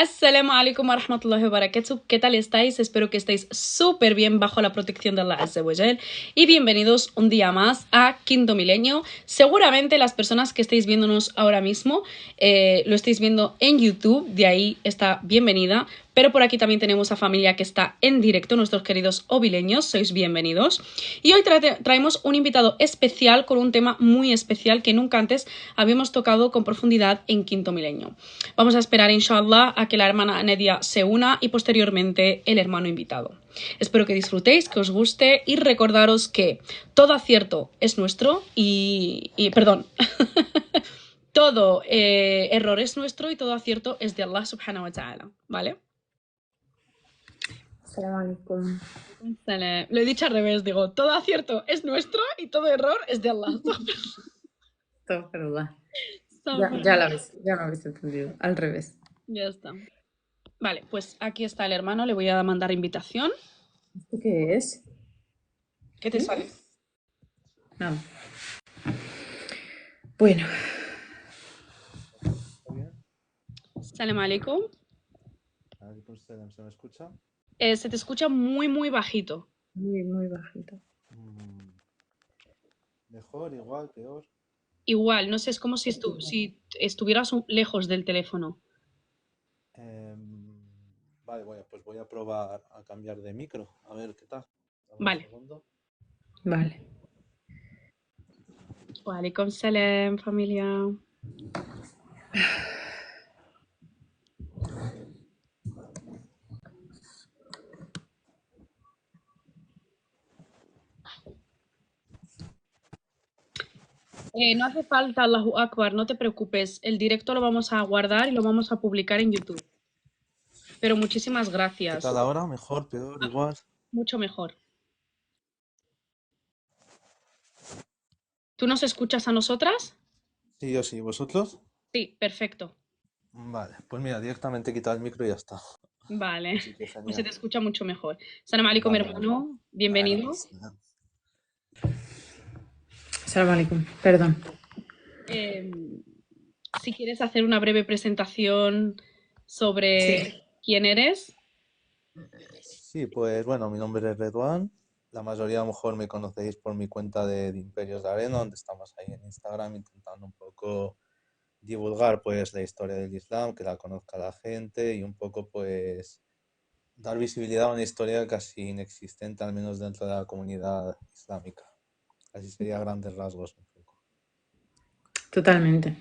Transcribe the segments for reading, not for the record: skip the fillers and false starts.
Assalamu alaikum wa rahmatullahi wa barakatuh. ¿Qué tal estáis? Espero que estéis súper bien bajo la protección de Allah Azza wa Jal. Y bienvenidos un día más a Quinto Milenio. Seguramente las personas que estáis viéndonos ahora mismo lo estáis viendo en YouTube, de ahí está bienvenida. Pero por aquí también tenemos a familia que está en directo, nuestros queridos ovileños, sois bienvenidos. Y hoy traemos un invitado especial con un tema muy especial que nunca antes habíamos tocado con profundidad en Quinto Milenio. Vamos a esperar, inshallah, a que la hermana Nedia se una y posteriormente el hermano invitado. Espero que disfrutéis, que os guste y recordaros que todo acierto es nuestro perdón, todo error es nuestro y todo acierto es de Allah subhanahu wa ta'ala, ¿vale? Assalamu alaikum. Lo he dicho al revés, digo, todo acierto es nuestro y todo error es de Allah. Astaghfirullah. Ya lo habéis entendido. Al revés. Ya está. Vale, pues aquí está el hermano, le voy a mandar invitación. ¿Esto qué es? ¿Qué te sale? Nada. Bueno. Salam alaikum. ¿Se me escucha? Se te escucha muy, muy bajito. Muy, muy bajito. Mejor, igual, peor. Igual, no sé, es como si estuvieras lejos del teléfono. Vale, pues voy a probar a cambiar de micro, a ver qué tal. Vale. Vale. Wa alaikum salam, familia. No hace falta, Allahu Akbar, no te preocupes. El directo lo vamos a guardar y lo vamos a publicar en YouTube. Pero muchísimas gracias. ¿Qué tal ahora? ¿Mejor, peor, igual? Mucho mejor. ¿Tú nos escuchas a nosotras? Sí, yo sí. ¿Vosotros? Sí, perfecto. Vale, pues mira, directamente quita el micro y ya está. Vale, pues se te escucha mucho mejor. Salam alaikum, Vale, hermano. Bienvenido. Salam alaikum. Perdón. Si quieres hacer una breve presentación sobre quién eres. Sí, pues bueno, mi nombre es Redwan. La mayoría a lo mejor me conocéis por mi cuenta de Imperios de Arena, donde estamos ahí en Instagram intentando un poco divulgar pues la historia del Islam, que la conozca la gente y un poco pues dar visibilidad a una historia casi inexistente, al menos dentro de la comunidad islámica. Así sería a grandes rasgos un poco. Totalmente.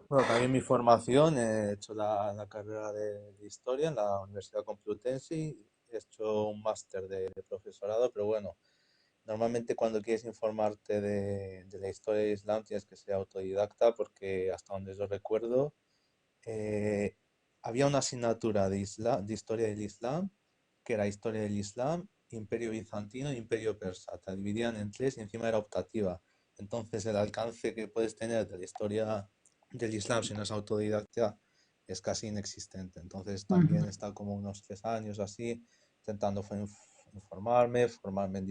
Bueno, también mi formación, he hecho la carrera de historia en la Universidad Complutense y he hecho un máster de profesorado, pero bueno, normalmente cuando quieres informarte de la historia del Islam tienes que ser autodidacta porque hasta donde yo recuerdo había una asignatura de historia del Islam que era historia del Islam, Imperio Bizantino e Imperio Persa. Te dividían en tres y encima era optativa. Entonces el alcance que puedes tener de la historia del Islam si no es autodidacta es casi inexistente. Entonces también está como unos 3 años así intentando formarme en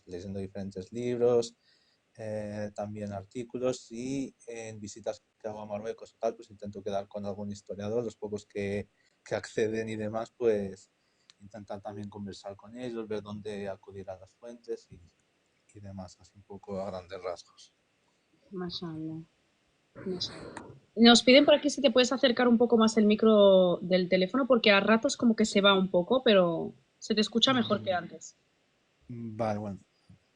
leyendo diferentes libros, también artículos y en visitas que hago a Marruecos o tal, pues intento quedar con algún historiador, los pocos que acceden y demás, pues intentar también conversar con ellos, ver dónde acudir a las fuentes y demás, así un poco a grandes rasgos. Mashallah. Nos piden por aquí si te puedes acercar un poco más el micro del teléfono porque a ratos como que se va un poco, pero se te escucha mejor que antes. Vale, bueno.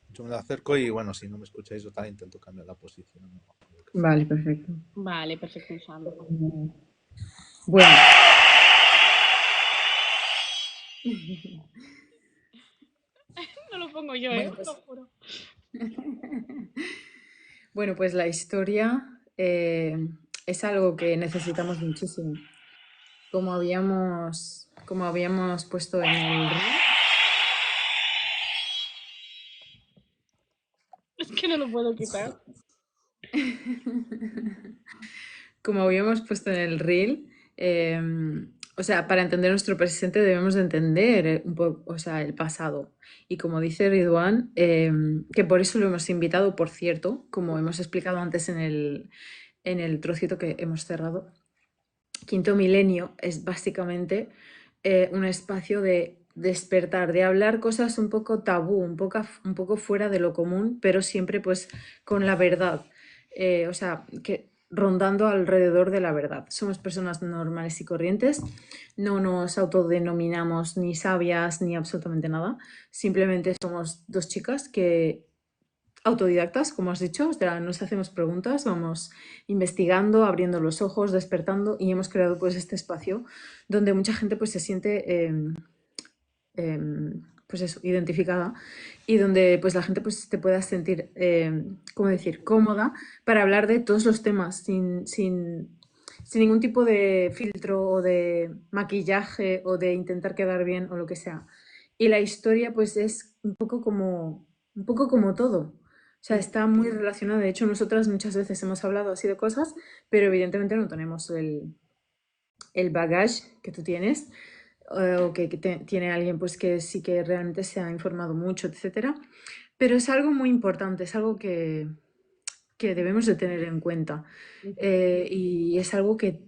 Yo me lo acerco y bueno, si no me escucháis o tal, intento cambiar la posición. ¿No? Vale, perfecto. Vale, perfecto, inshallah. Bueno. No lo pongo yo, Bueno, pues... lo juro. Bueno, pues la historia es algo que necesitamos muchísimo. Como habíamos puesto en el reel. Es que no lo puedo quitar. Como habíamos puesto en el reel, o sea, para entender nuestro presente debemos de entender un poco, o sea, el pasado. Y como dice Ridwan, que por eso lo hemos invitado, por cierto, como hemos explicado antes en el trocito que hemos cerrado, Quinto Milenio es básicamente un espacio de despertar, de hablar cosas un poco tabú, un poco fuera de lo común, pero siempre pues con la verdad. O sea, que rondando alrededor de la verdad. Somos personas normales y corrientes, no nos autodenominamos ni sabias ni absolutamente nada, simplemente somos dos chicas que autodidactas, como has dicho, o sea, nos hacemos preguntas, vamos investigando, abriendo los ojos, despertando y hemos creado pues este espacio donde mucha gente pues se siente pues eso, identificada y donde pues la gente pues te pueda sentir, ¿cómo decir?, cómoda para hablar de todos los temas sin ningún tipo de filtro o de maquillaje o de intentar quedar bien o lo que sea. Y la historia pues es un poco como todo. O sea, está muy relacionada. De hecho, nosotras muchas veces hemos hablado así de cosas, pero evidentemente no tenemos el bagage que tú tienes o que tiene alguien pues que sí que realmente se ha informado mucho, etcétera. Pero es algo muy importante, es algo que debemos de tener en cuenta. Y es algo que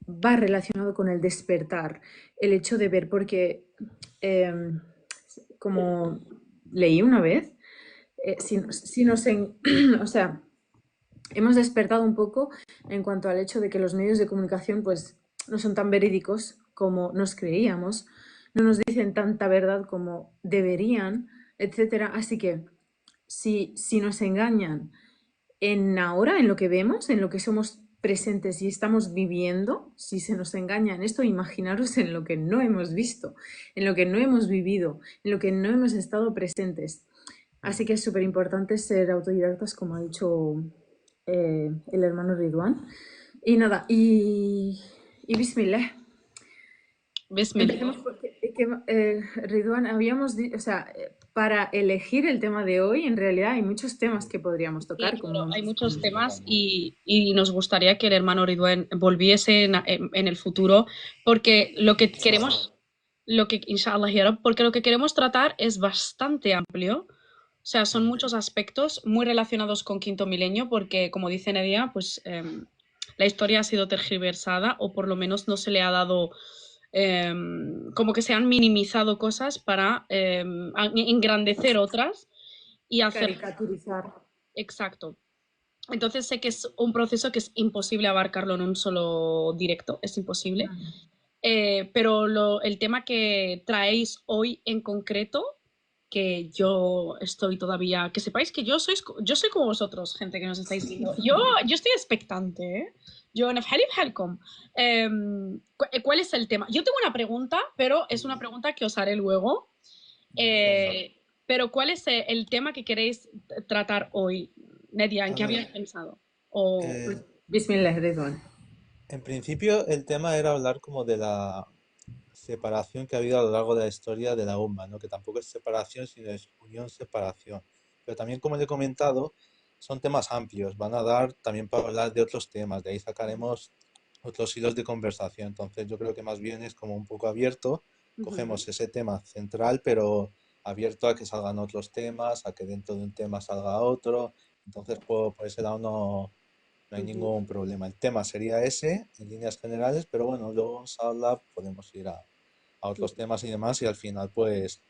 va relacionado con el despertar, el hecho de ver, porque como leí una vez, si nos o sea, hemos despertado un poco en cuanto al hecho de que los medios de comunicación pues no son tan verídicos como nos creíamos, no nos dicen tanta verdad como deberían, etcétera. Así que si nos engañan en ahora, en lo que vemos, en lo que somos presentes y estamos viviendo, si se nos engaña en esto, imaginaros en lo que no hemos visto, en lo que no hemos vivido, en lo que no hemos estado presentes. Así que es súper importante ser autodidactas, como ha dicho el hermano Ridwan. Y nada, y Bismillah. Bismillah. Empecemos porque, Ridwan, o sea, para elegir el tema de hoy, en realidad hay muchos temas que podríamos Sí, tocar, como claro, hay hemos muchos Sí, temas totalmente. y nos gustaría que el hermano Ridwan volviese en el futuro, porque lo que Inshallah. queremos, inshallah, ya Rab, porque lo que queremos tratar es bastante amplio. O sea, son Mm. muchos aspectos muy relacionados con Quinto Milenio, porque, como dice Nedia, pues la historia ha sido tergiversada o por lo menos no se le ha dado, como que se han minimizado cosas para engrandecer otras y hacer. caricaturizar. Exacto. Entonces sé que es un proceso que es imposible abarcarlo en un solo directo, es imposible. Pero el tema que traéis hoy en concreto, que yo estoy todavía, que sepáis que yo soy como vosotros, gente que nos estáis viendo. Yo estoy expectante, ¿eh? Yo, نفحالي بحالكم. ¿Cuál es el tema? Yo tengo una pregunta, pero es una pregunta que os haré luego. Venga. Pero ¿cuál es el tema que queréis tratar hoy, Nedia? ¿En A qué ver, habías pensado? O eh, Bismillah, Ridwan. en principio el tema era hablar como de la separación que ha habido a lo largo de la historia de la UMA, ¿no? Que tampoco es separación, sino es unión-separación. Pero también, como le he comentado, son temas amplios, van a dar también para hablar de otros temas, de ahí sacaremos otros hilos de conversación. Entonces yo creo que más bien es como un poco abierto, cogemos ese tema central, pero abierto a que salgan otros temas, a que dentro de un tema salga otro. Entonces por ese lado no hay ningún problema. El tema sería ese en líneas generales, pero bueno, luego en Saula podemos ir a otros temas y demás y al final pues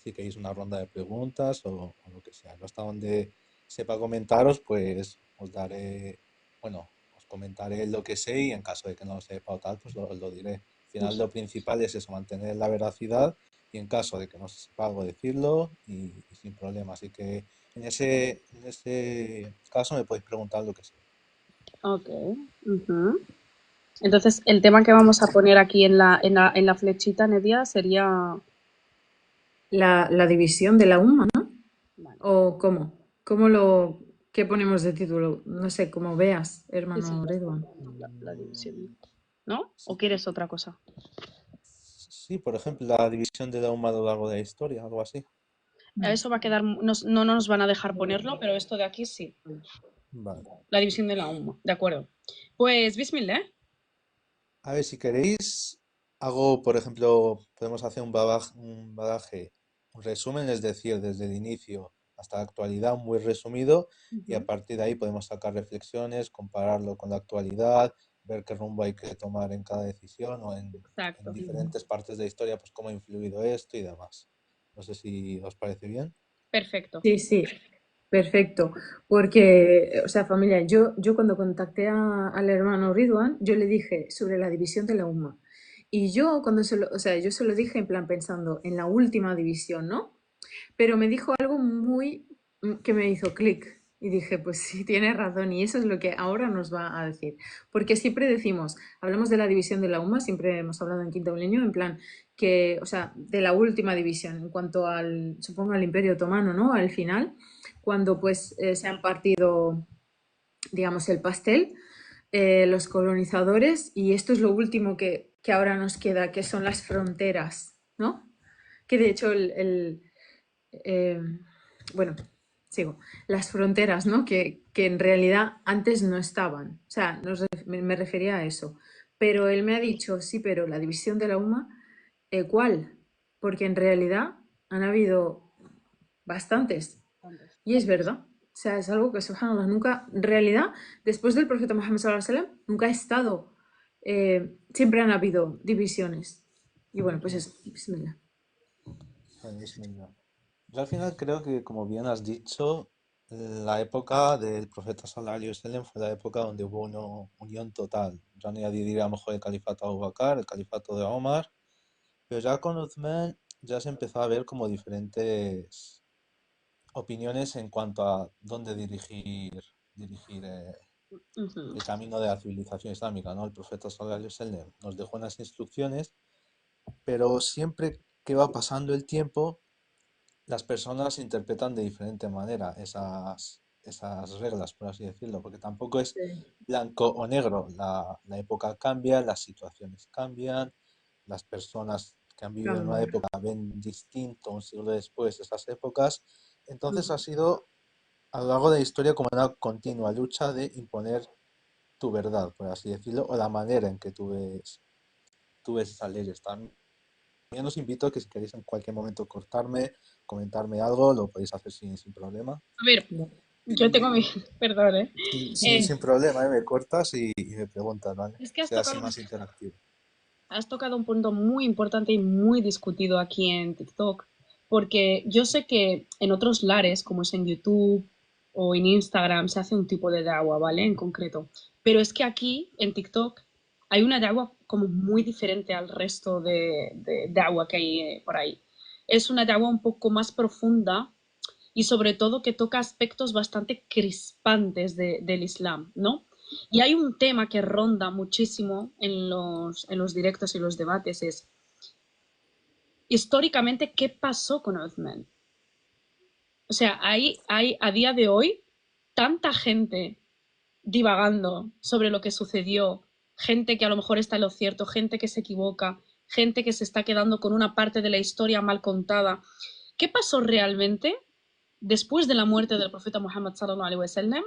si queréis una ronda de preguntas o lo que sea. Yo hasta donde sepa comentaros pues os daré, bueno, os comentaré lo que sé y en caso de que no lo sepa o tal pues lo diré. Al final lo principal es eso, mantener la veracidad y en caso de que no se sepa algo decirlo y sin problema. Así que en ese caso me podéis preguntar lo que sea. ok. Ujú. Entonces, el tema que vamos a poner aquí en la flechita, Nedia, sería. La división de la UMA, ¿no? Vale. ¿O cómo? ¿Qué ponemos de título? No sé, como veas, Sí, sí, hermano ya está. Ridwan. La división. ¿No? ¿O Sí, quieres otra cosa? sí, por ejemplo, la división de la UMA a lo largo de la historia, algo así. Eso va a quedar. No nos van a dejar ponerlo, pero esto de aquí sí. Vale. La división de la UMA. De acuerdo. Pues, Bismillah. A ver, si queréis, hago, por ejemplo, podemos hacer un badaje, un resumen, es decir, desde el inicio hasta la actualidad, muy resumido, y a partir de ahí podemos sacar reflexiones, compararlo con la actualidad, ver qué rumbo hay que tomar en cada decisión o en Exacto. diferentes partes de la historia, pues cómo ha influido esto y demás. No sé si os parece bien. Perfecto. Sí, sí, perfecto. Porque, o sea, familia, yo cuando contacté al hermano Ridwan, yo le dije sobre la división de la UMA. Y yo cuando o sea, yo se lo dije en plan pensando en la última división, ¿no? Pero me dijo algo muy que me hizo clic. Y dije, pues sí, tiene razón. Y eso es lo que ahora nos va a decir. Porque siempre decimos, hablamos de la división de la UMA, siempre hemos hablado en Quinto Milenio, en plan que, o sea, de la última división, en cuanto al, supongo, al Imperio Otomano, ¿no? Al final, cuando pues se han partido, digamos, el pastel, los colonizadores, y esto es lo último que ahora nos queda, que son las fronteras, ¿no? Que de hecho eh, bueno, sigo, las fronteras, ¿no? Que en realidad antes no estaban. O sea, me refería a eso. Pero él me ha dicho, sí, pero la división de la UMA, ¿cuál? Porque en realidad han habido bastantes. Y es verdad. O sea, es algo que, subhanallah, nunca, en realidad, después del profeta Muhammad sallallahu alaihi wasallam, nunca ha estado, siempre han habido divisiones. Y bueno, pues Mm. eso, bismillah. Bismillah. Yo al final creo que, como bien has dicho, la época del profeta Sallallahu Alaihi Wasallam fue la época donde hubo una unión total. Ya no diría a lo mejor el califato de Abu Bakr, el califato de Omar, pero ya con Uthman ya se empezó a ver como diferentes opiniones en cuanto a dónde dirigir Ujú. el camino de la civilización islámica, ¿no? El profeta Sallallahu Alaihi Wasallam nos dejó unas instrucciones, pero siempre que va pasando el tiempo las personas interpretan de diferente manera esas reglas, por así decirlo, porque tampoco es Sí, blanco o negro. La época cambia, las situaciones cambian, las personas que han vivido en una cambia. época ven distinto un siglo después esas épocas. Entonces Ujú. ha sido a lo largo de la historia como una continua lucha de imponer tu verdad, por así decirlo, o la manera en que tú ves esas leyes. También os invito a que si queréis en cualquier momento cortarme, comentarme algo, lo podéis hacer sin problema. A ver, No. yo tengo mi... Perdón, ¿eh? Sin problema, me cortas y me preguntas, ¿vale? Es que Que sea así más interactivo. has tocado un punto muy importante y muy discutido aquí en TikTok, porque yo sé que en otros lares, como es en YouTube o en Instagram, se hace un tipo de da'wah, ¿vale? En concreto. Pero es que aquí, en TikTok, hay una da'wah como muy diferente al resto de da'wah que hay por ahí. Es una da'wah un poco más profunda y sobre todo que toca aspectos bastante crispantes del Islam, ¿no? Y hay un tema que ronda muchísimo en los directos y los debates, es históricamente qué pasó con Uthman. O sea, hay a día de hoy tanta gente divagando sobre lo que sucedió, gente que a lo mejor está en lo cierto, gente que se equivoca, gente que se está quedando con una parte de la historia mal contada. ¿Qué pasó realmente después de la muerte del profeta Muhammad sallallahu alaihi wasallam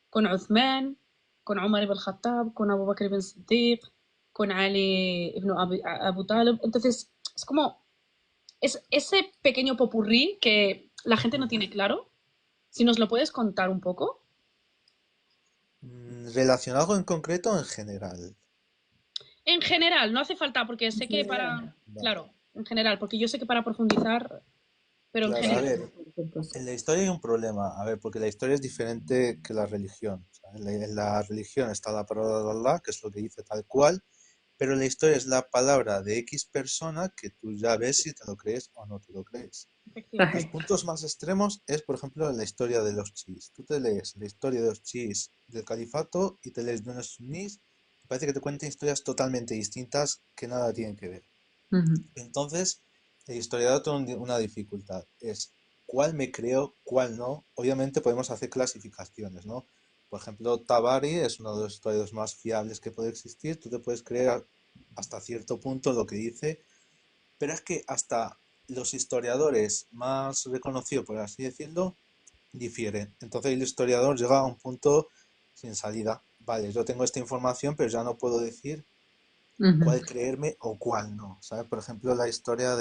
con Uthman, con Umar ibn Khattab, con Abu Bakr ibn Siddiq, con Ali ibn Abu Talib? Entonces, es como es ese pequeño popurrí que la gente no tiene claro. Si nos lo puedes contar un poco. ¿Relacionado en concreto o en general? En general, no hace falta, porque En sé que general. para, Vale. claro, en general, porque yo sé que para profundizar, pero en Claro, a Sí, general. ver, perfecto. en la historia hay un problema, a ver, porque la historia es diferente que la religión. O sea, en la religión está la palabra de Allah, que es lo que dice tal cual, pero la historia es la palabra de X persona que tú ya ves si te lo crees o no te lo crees. Los Sahih. Efectivamente. puntos más extremos es, por ejemplo, la historia de los chiíes. Tú te lees la historia de los chiíes del califato y te lees de unos sunníes, y parece que te cuentan historias totalmente distintas que nada tienen que ver. Ujú. Entonces, el historiador tiene una dificultad, es cuál me creo, cuál no. Obviamente podemos hacer clasificaciones, ¿no? Por ejemplo, Tabari es uno de los historiadores más fiables que puede existir. Tú te puedes creer hasta cierto punto lo que dice, pero es que hasta los historiadores más reconocidos, por así decirlo, difieren. Entonces el historiador llega a un punto sin salida. Vale, yo tengo esta información, pero ya no puedo decir Ujú. cuál creerme o cuál no. ¿Sabes? Por ejemplo, la historia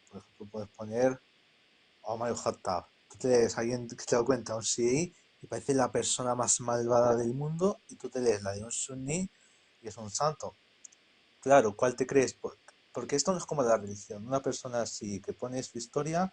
por ejemplo, puedes poner Omar al-Khattab. Tú te lees a alguien que te lo cuenta, un sí, y parece la persona más malvada del mundo, y tú te lees la de un suní y es un santo. Claro, ¿cuál te crees? Porque esto no es como la religión. Una persona así que pone su historia,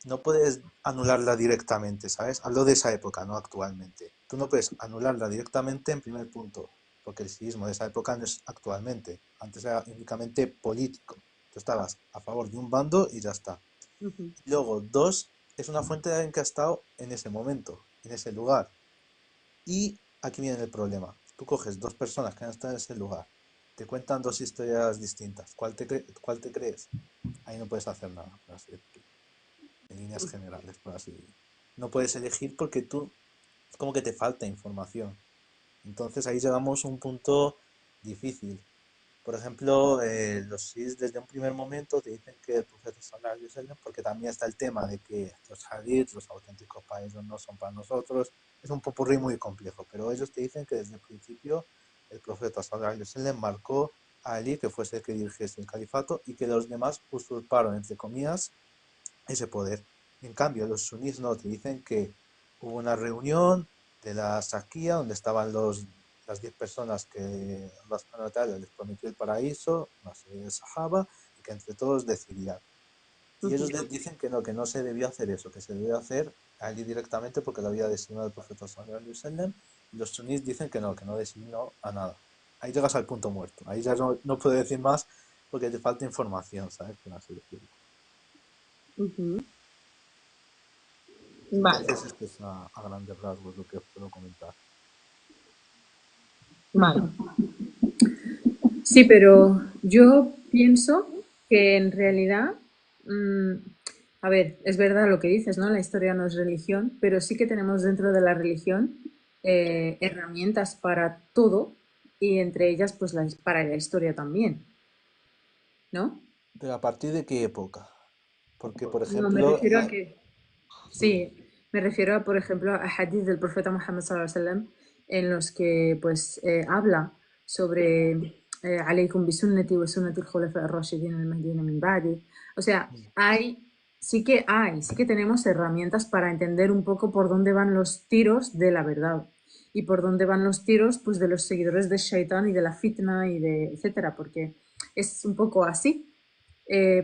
no puedes anularla directamente, ¿sabes? Hablo de esa época, no actualmente. Tú no puedes anularla directamente en primer punto, porque el siísmo de esa época no es actualmente. Antes era únicamente político. Tú estabas a favor de un bando y ya está. Ujú. Y luego, dos, es una fuente de alguien que ha estado en ese momento, en ese lugar. Y aquí viene el problema. Tú coges dos personas que han estado en ese lugar, te cuentan dos historias distintas. ¿Cuál te crees? Ahí no puedes hacer nada, por así decirlo. En líneas generales, por así decirlo. No puedes elegir porque tú, es como que te falta información. Entonces ahí llegamos a un punto difícil. Por ejemplo, los SIS desde un primer momento te dicen que el profeta sallallahu alaihi wasallam, porque también está el tema de que los hadiths, los auténticos países no son para nosotros, es un popurrí muy complejo, pero ellos te dicen que desde el principio el profeta sallallahu alaihi wasallam marcó a Ali que fuese el que dirigiese el califato y que los demás usurparon, entre comillas, ese poder. En cambio, los sunís no, te dicen que hubo una reunión de la Shakia donde estaban las 10 personas que Allah subhanahu wa ta'ala les prometió el paraíso, una serie de sahaba, y que entre todos decidían. Y ellos Ujú. dicen que no se debió hacer eso, que se debió hacer allí directamente porque lo había designado el profeta sallallahu alaihi wasallam, y los sunís dicen que no designó a nada. Ahí llegas al punto muerto. Ahí ya no puedo decir más porque te falta información, ¿sabes? Por así decirlo. Ujú. Vale, Entonces, esto es a grandes rasgos lo que os puedo comentar. vale. Sí, pero yo pienso que en realidad, mm, a ver, es verdad lo que dices, ¿no? La historia no es religión, pero sí que tenemos dentro de la religión herramientas para todo y entre ellas, pues para la historia también, ¿no? Pero ¿a partir de qué época? Porque, por No, me ejemplo, refiero a que, sí, sí, me refiero a, por ejemplo, a hadith del profeta Muhammad sallallahu alaihi wasallam en los que pues habla sobre alaykum bi sunnati wa sunnati al-khulafa ar-rashidin al-mahdiyyin min ba'di. O sea, sí que tenemos herramientas para entender un poco por dónde van los tiros de la verdad y por dónde van los tiros pues de los seguidores de Shaitan y de la fitna y de etcétera, porque es un poco así.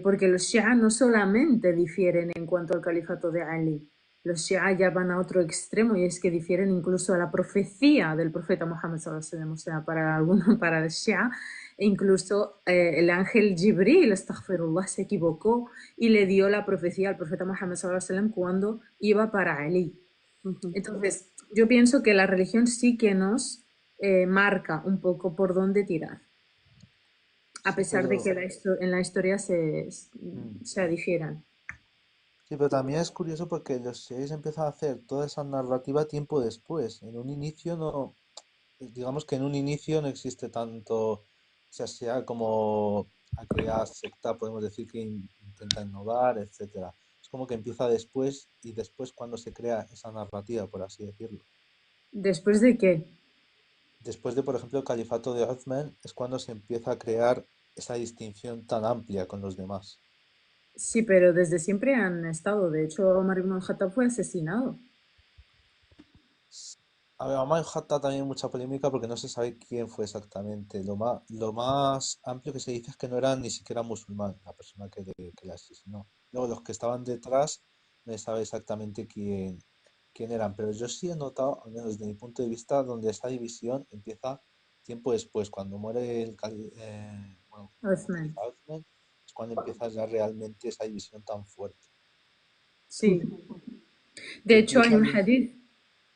Porque los Shia no solamente difieren en cuanto al califato de Ali, los Shia ya van a otro extremo y es que difieren incluso a la profecía del profeta Muhammad sallallahu alaihi wasallam. O sea, para algunos, para el Shia, incluso el ángel Jibril, astaghfirullah, se equivocó y le dio la profecía al profeta Muhammad sallallahu alaihi wasallam cuando iba para Ali. Ujú. Entonces, yo pienso que la religión sí que nos marca un poco por dónde tirar, a sí, pesar de que pero, en la historia mm, se difieran. sí, pero también es curioso porque los series empiezan a hacer toda esa narrativa tiempo después. En un inicio no, digamos que en un inicio no existe tanto, o sea como aquella secta, podemos decir que intenta innovar, etcétera. Es como que empieza después y después cuando se crea esa narrativa, por así decirlo. ¿Después de qué? Después de, por ejemplo, el califato de Uthman, es cuando se empieza a crear esa distinción tan amplia con los demás. Sí, pero desde siempre han estado. De hecho, Omar ibn al-Khattab fue asesinado. A ver, Omar Hatta también hay mucha polémica porque no se sabe quién fue exactamente. Lo más amplio que se dice es que no era ni siquiera musulmán la persona que le asesinó. Luego, los que estaban detrás no se sabe exactamente quién eran, pero yo sí he notado, al menos desde mi punto de vista, donde esta división empieza tiempo después, cuando muere bueno, el Uthman. califa Uthman, es cuando empieza ya realmente esa división tan fuerte. Sí. De Que hecho, hay incluso un hay un... hadith.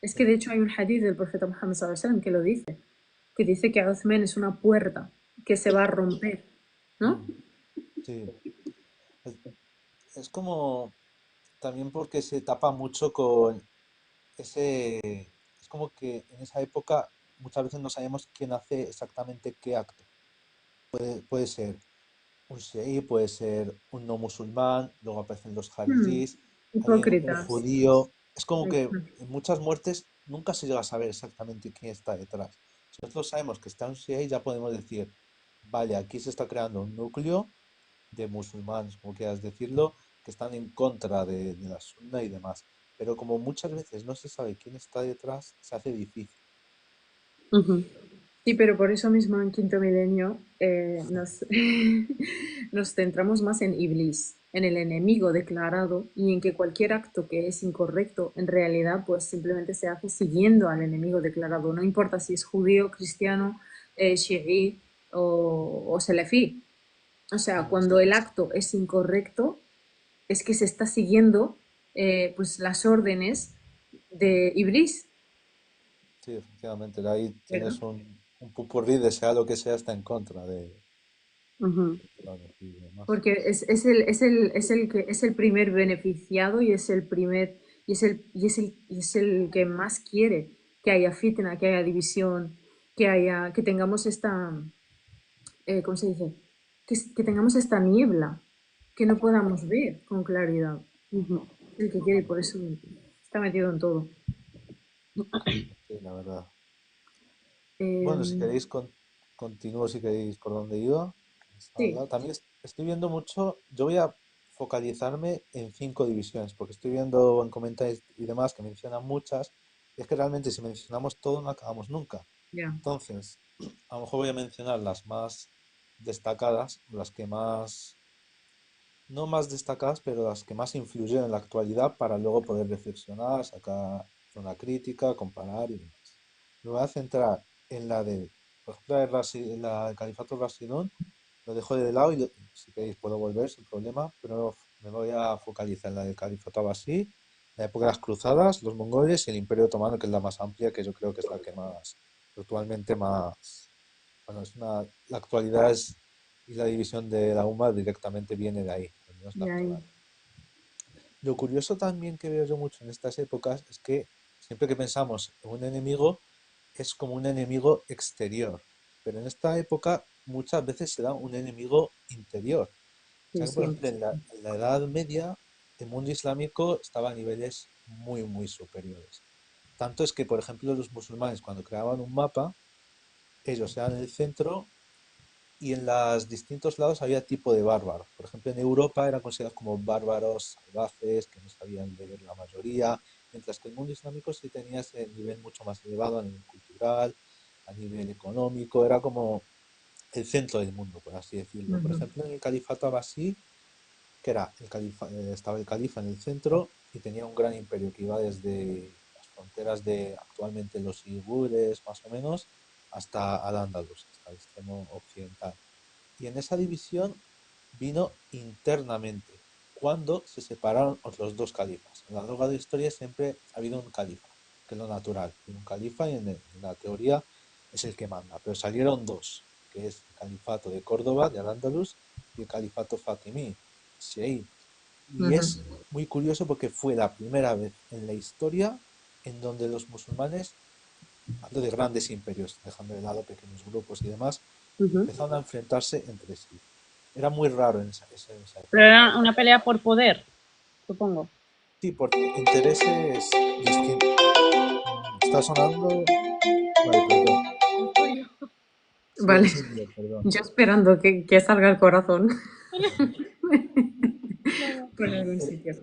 Es que de hecho hay un hadith del profeta Muhammad sallallahu alaihi wasallam que lo dice. Que dice que Uthman es una puerta que se va a romper. ¿No? Mm, sí, es, es como también porque se tapa mucho con ese... Es como que en esa época muchas veces no sabemos quién hace exactamente qué acto. Puede ser un sheí, puede ser un no musulmán, luego aparecen los Hmm. harijís, alguien, un Hipócritas. judío. Es como que Ujú. en muchas muertes nunca se llega a saber exactamente quién está detrás. Si nosotros sabemos que está un sheí, ya podemos decir, vale, aquí se está creando un núcleo de musulmanes, como quieras decirlo, que están en contra de la sunna y demás. pero como muchas veces no se sabe quién está detrás, se hace difícil. Ujú. Sí, pero por eso mismo en Quinto Milenio nos centramos más en Iblis, en el enemigo declarado y en que cualquier acto que es incorrecto en realidad pues simplemente se hace siguiendo al enemigo declarado, no importa si es judío, cristiano, chií o selefí. O sea, Mm, cuando el acto es incorrecto es que se está siguiendo pues las órdenes de Iblis, sí, efectivamente, ahí ¿verdad? tienes un pupurrí de sea lo que sea, está en contra Ujú. de planes y demás. Porque es el primer beneficiado y es el primer y es el que más quiere que haya fitna, que haya división, que tengamos esta ¿cómo se dice? Que tengamos esta niebla, que no podamos ver con claridad. Ujú. Es el que quiere, por eso está metido en todo. Sí, la verdad. Bueno, si Eh, queréis, continúo si queréis por donde iba. sí, También estoy viendo mucho, yo voy a focalizarme en 5 divisiones, porque estoy viendo en comentarios y demás que mencionan muchas, y es que realmente si mencionamos todo no acabamos nunca. ya. Entonces, a lo mejor voy a mencionar las más destacadas, las que más, no más destacadas, pero las que más influyen en la actualidad para luego poder reflexionar, sacar una crítica, comparar y demás. Me voy a centrar en la de, por ejemplo, la del Califato Rasidón, lo dejo de lado y si queréis puedo volver sin problema, pero me voy a focalizar en la del Califato Abbasí, la época de las cruzadas, los mongoles y el Imperio Otomano, que es la más amplia, que yo creo que es la que más, actualmente más, bueno, la actualidad es, y la división de la UMA directamente viene de ahí, al menos la Y ahí, actual. Lo curioso también que veo yo mucho en estas épocas es que siempre que pensamos en un enemigo, es como un enemigo exterior, pero en esta época muchas veces se da un enemigo interior. O sí, sea que, por siempre. ejemplo, en la Edad Media, el mundo islámico estaba a niveles muy, muy superiores. Tanto es que, por ejemplo, los musulmanes cuando creaban un mapa, ellos eran el centro y en los distintos lados había tipo de bárbaros. Por ejemplo, en Europa eran considerados como bárbaros salvajes, que no sabían leer la mayoría, mientras que el mundo islámico sí tenía ese nivel mucho más elevado a nivel cultural, a nivel económico, era como el centro del mundo, por así decirlo. Por Ujú. ejemplo, en el califato abasí, que era estaba el califa en el centro y tenía un gran imperio que iba desde las fronteras de actualmente los uigures, más o menos, hasta Al-Ándalus, hasta el extremo occidental. Y en esa división vino internamente, cuando se separaron los dos califas. En la larga de la historia siempre ha habido un califa, que es lo natural. Tiene un califa y en la teoría es el que manda. Pero salieron dos, que es el califato de Córdoba, de Al-Ándalus, y el califato fatimí, Shií. Y Ujú. es muy curioso porque fue la primera vez en la historia en donde los musulmanes, hablo de grandes imperios, dejando de lado pequeños grupos y demás, Ujú. empezaron a enfrentarse entre sí. Era muy raro en esa Pero época. era una pelea por poder, supongo. Sí, por intereses distintos. Está sonando. Vale, perdón. Sí, Vale, es el mío, perdón. yo esperando que salga el corazón por algún Er- sitio.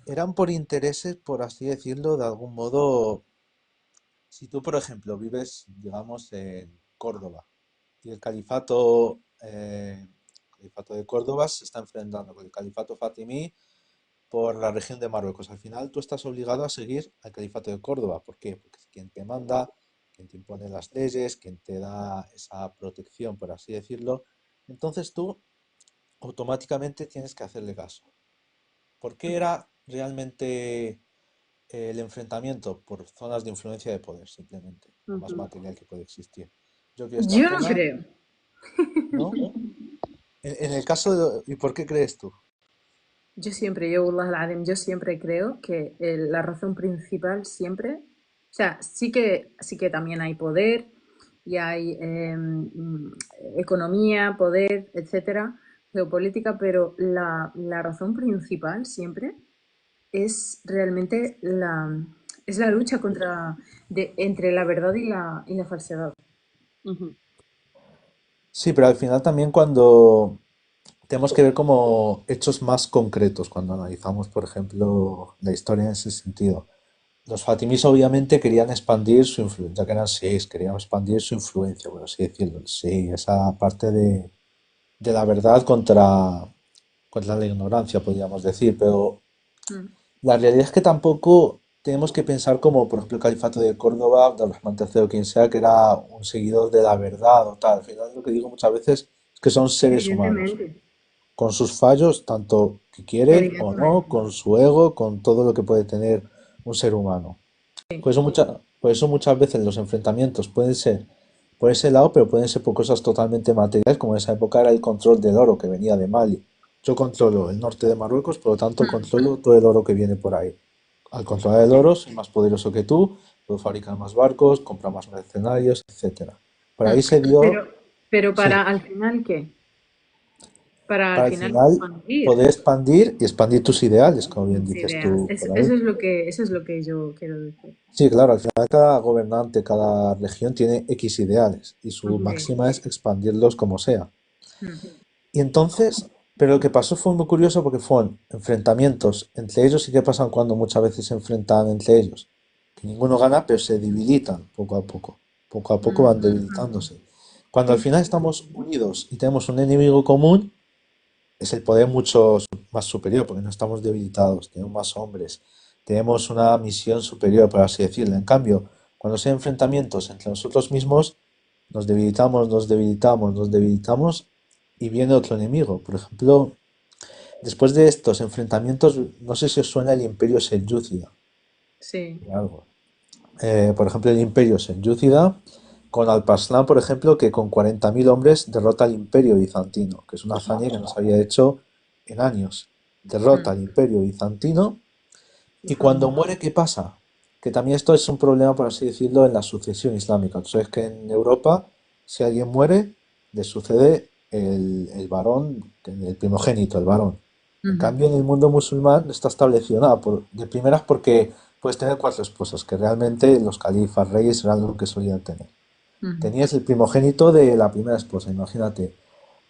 Eran por intereses, por así decirlo, de algún modo. Si tú, por ejemplo, vives, digamos, en Córdoba y califato de Córdoba se está enfrentando con el califato fatimí por la región de Marruecos. Al final tú estás obligado a seguir al califato de Córdoba. ¿Por qué? Porque es quien te manda, quien te impone las leyes, quien te da esa protección, por así decirlo. Entonces tú automáticamente tienes que hacerle caso. ¿Por qué era realmente el enfrentamiento? Por zonas de influencia de poder, simplemente, lo más Ujú. material que puede existir. Yo quiero esta Yo no zona, creo. ¿no? En el caso ¿y por qué crees tú? Wallah al-Azim, yo siempre creo que la razón principal siempre, o sea, sí que también hay poder y hay economía, poder, etcétera, geopolítica, pero la razón principal siempre es realmente es la lucha entre la verdad y la falsedad. Ujú. Sí, pero al final también cuando tenemos que ver como hechos más concretos cuando analizamos, por ejemplo, la historia en ese sentido. Los fatimís obviamente querían expandir su influencia, ya que eran seis, querían expandir su influencia, por así decirlo. Sí, esa parte de la verdad contra la ignorancia, podríamos decir, pero Mm. la realidad es que tampoco tenemos que pensar como, por ejemplo, el Califato de Córdoba, de Abdurrahman III o quien sea, que era un seguidor de la verdad o tal. Al final lo que digo muchas veces es que son seres humanos, Evidentemente, con sus fallos, tanto que quieren o no, evidentemente. con su ego, con todo lo que puede tener un ser humano. Por eso muchas veces los enfrentamientos pueden ser por ese lado, pero pueden ser por cosas totalmente materiales, como en esa época era el control del oro que venía de Mali. Yo controlo el norte de Marruecos, por lo tanto Mm. controlo todo el oro que viene por ahí. Al controlar el oro, soy más poderoso que tú, puedo fabricar más barcos, comprar más mercenarios, etcétera. Por ahí Mm. se dio, Pero, pero sí, para al final, ¿qué? Para al para al final final expandir poder expandir y expandir tus ideales, como bien mis dices ideas. tú por ahí. Eso es lo que yo quiero decir. Sí, claro, al final cada gobernante, cada región tiene X ideales y su Sí. máxima es expandirlos como sea. Mm. Y entonces, pero lo que pasó fue muy curioso porque fueron enfrentamientos entre ellos y qué pasan cuando muchas veces se enfrentan entre ellos. Que ninguno gana, pero se debilitan poco a poco. Poco a poco Mm. van debilitándose. Cuando al Sí. final estamos unidos y tenemos un enemigo común, es el poder mucho más superior, porque no estamos debilitados, tenemos más hombres, tenemos una misión superior, por así decirlo. En cambio, cuando se hay enfrentamientos entre nosotros mismos, nos debilitamos, nos debilitamos, nos debilitamos y viene otro enemigo. Por ejemplo, después de estos enfrentamientos, no sé si os suena el Imperio Selyúcida, Sí. de algo. Por ejemplo, el Imperio Selyúcida, con Alparslan, por ejemplo, que con 40.000 hombres derrota al Imperio Bizantino, que es una hazaña que no se había hecho en años. Derrota Mm. al Imperio Bizantino y Fijaos. cuando muere, ¿qué pasa? Que también esto es un problema, por así decirlo, en la sucesión islámica. Tú sabes que en Europa, si alguien muere, le sucede el varón, el primogénito, el varón. En Ujú. cambio, en el mundo musulmán no está establecido nada. De primeras porque puedes tener cuatro esposas, que realmente los califas, reyes eran lo que solían tener. Ujú. Tenías el primogénito de la primera esposa, imagínate,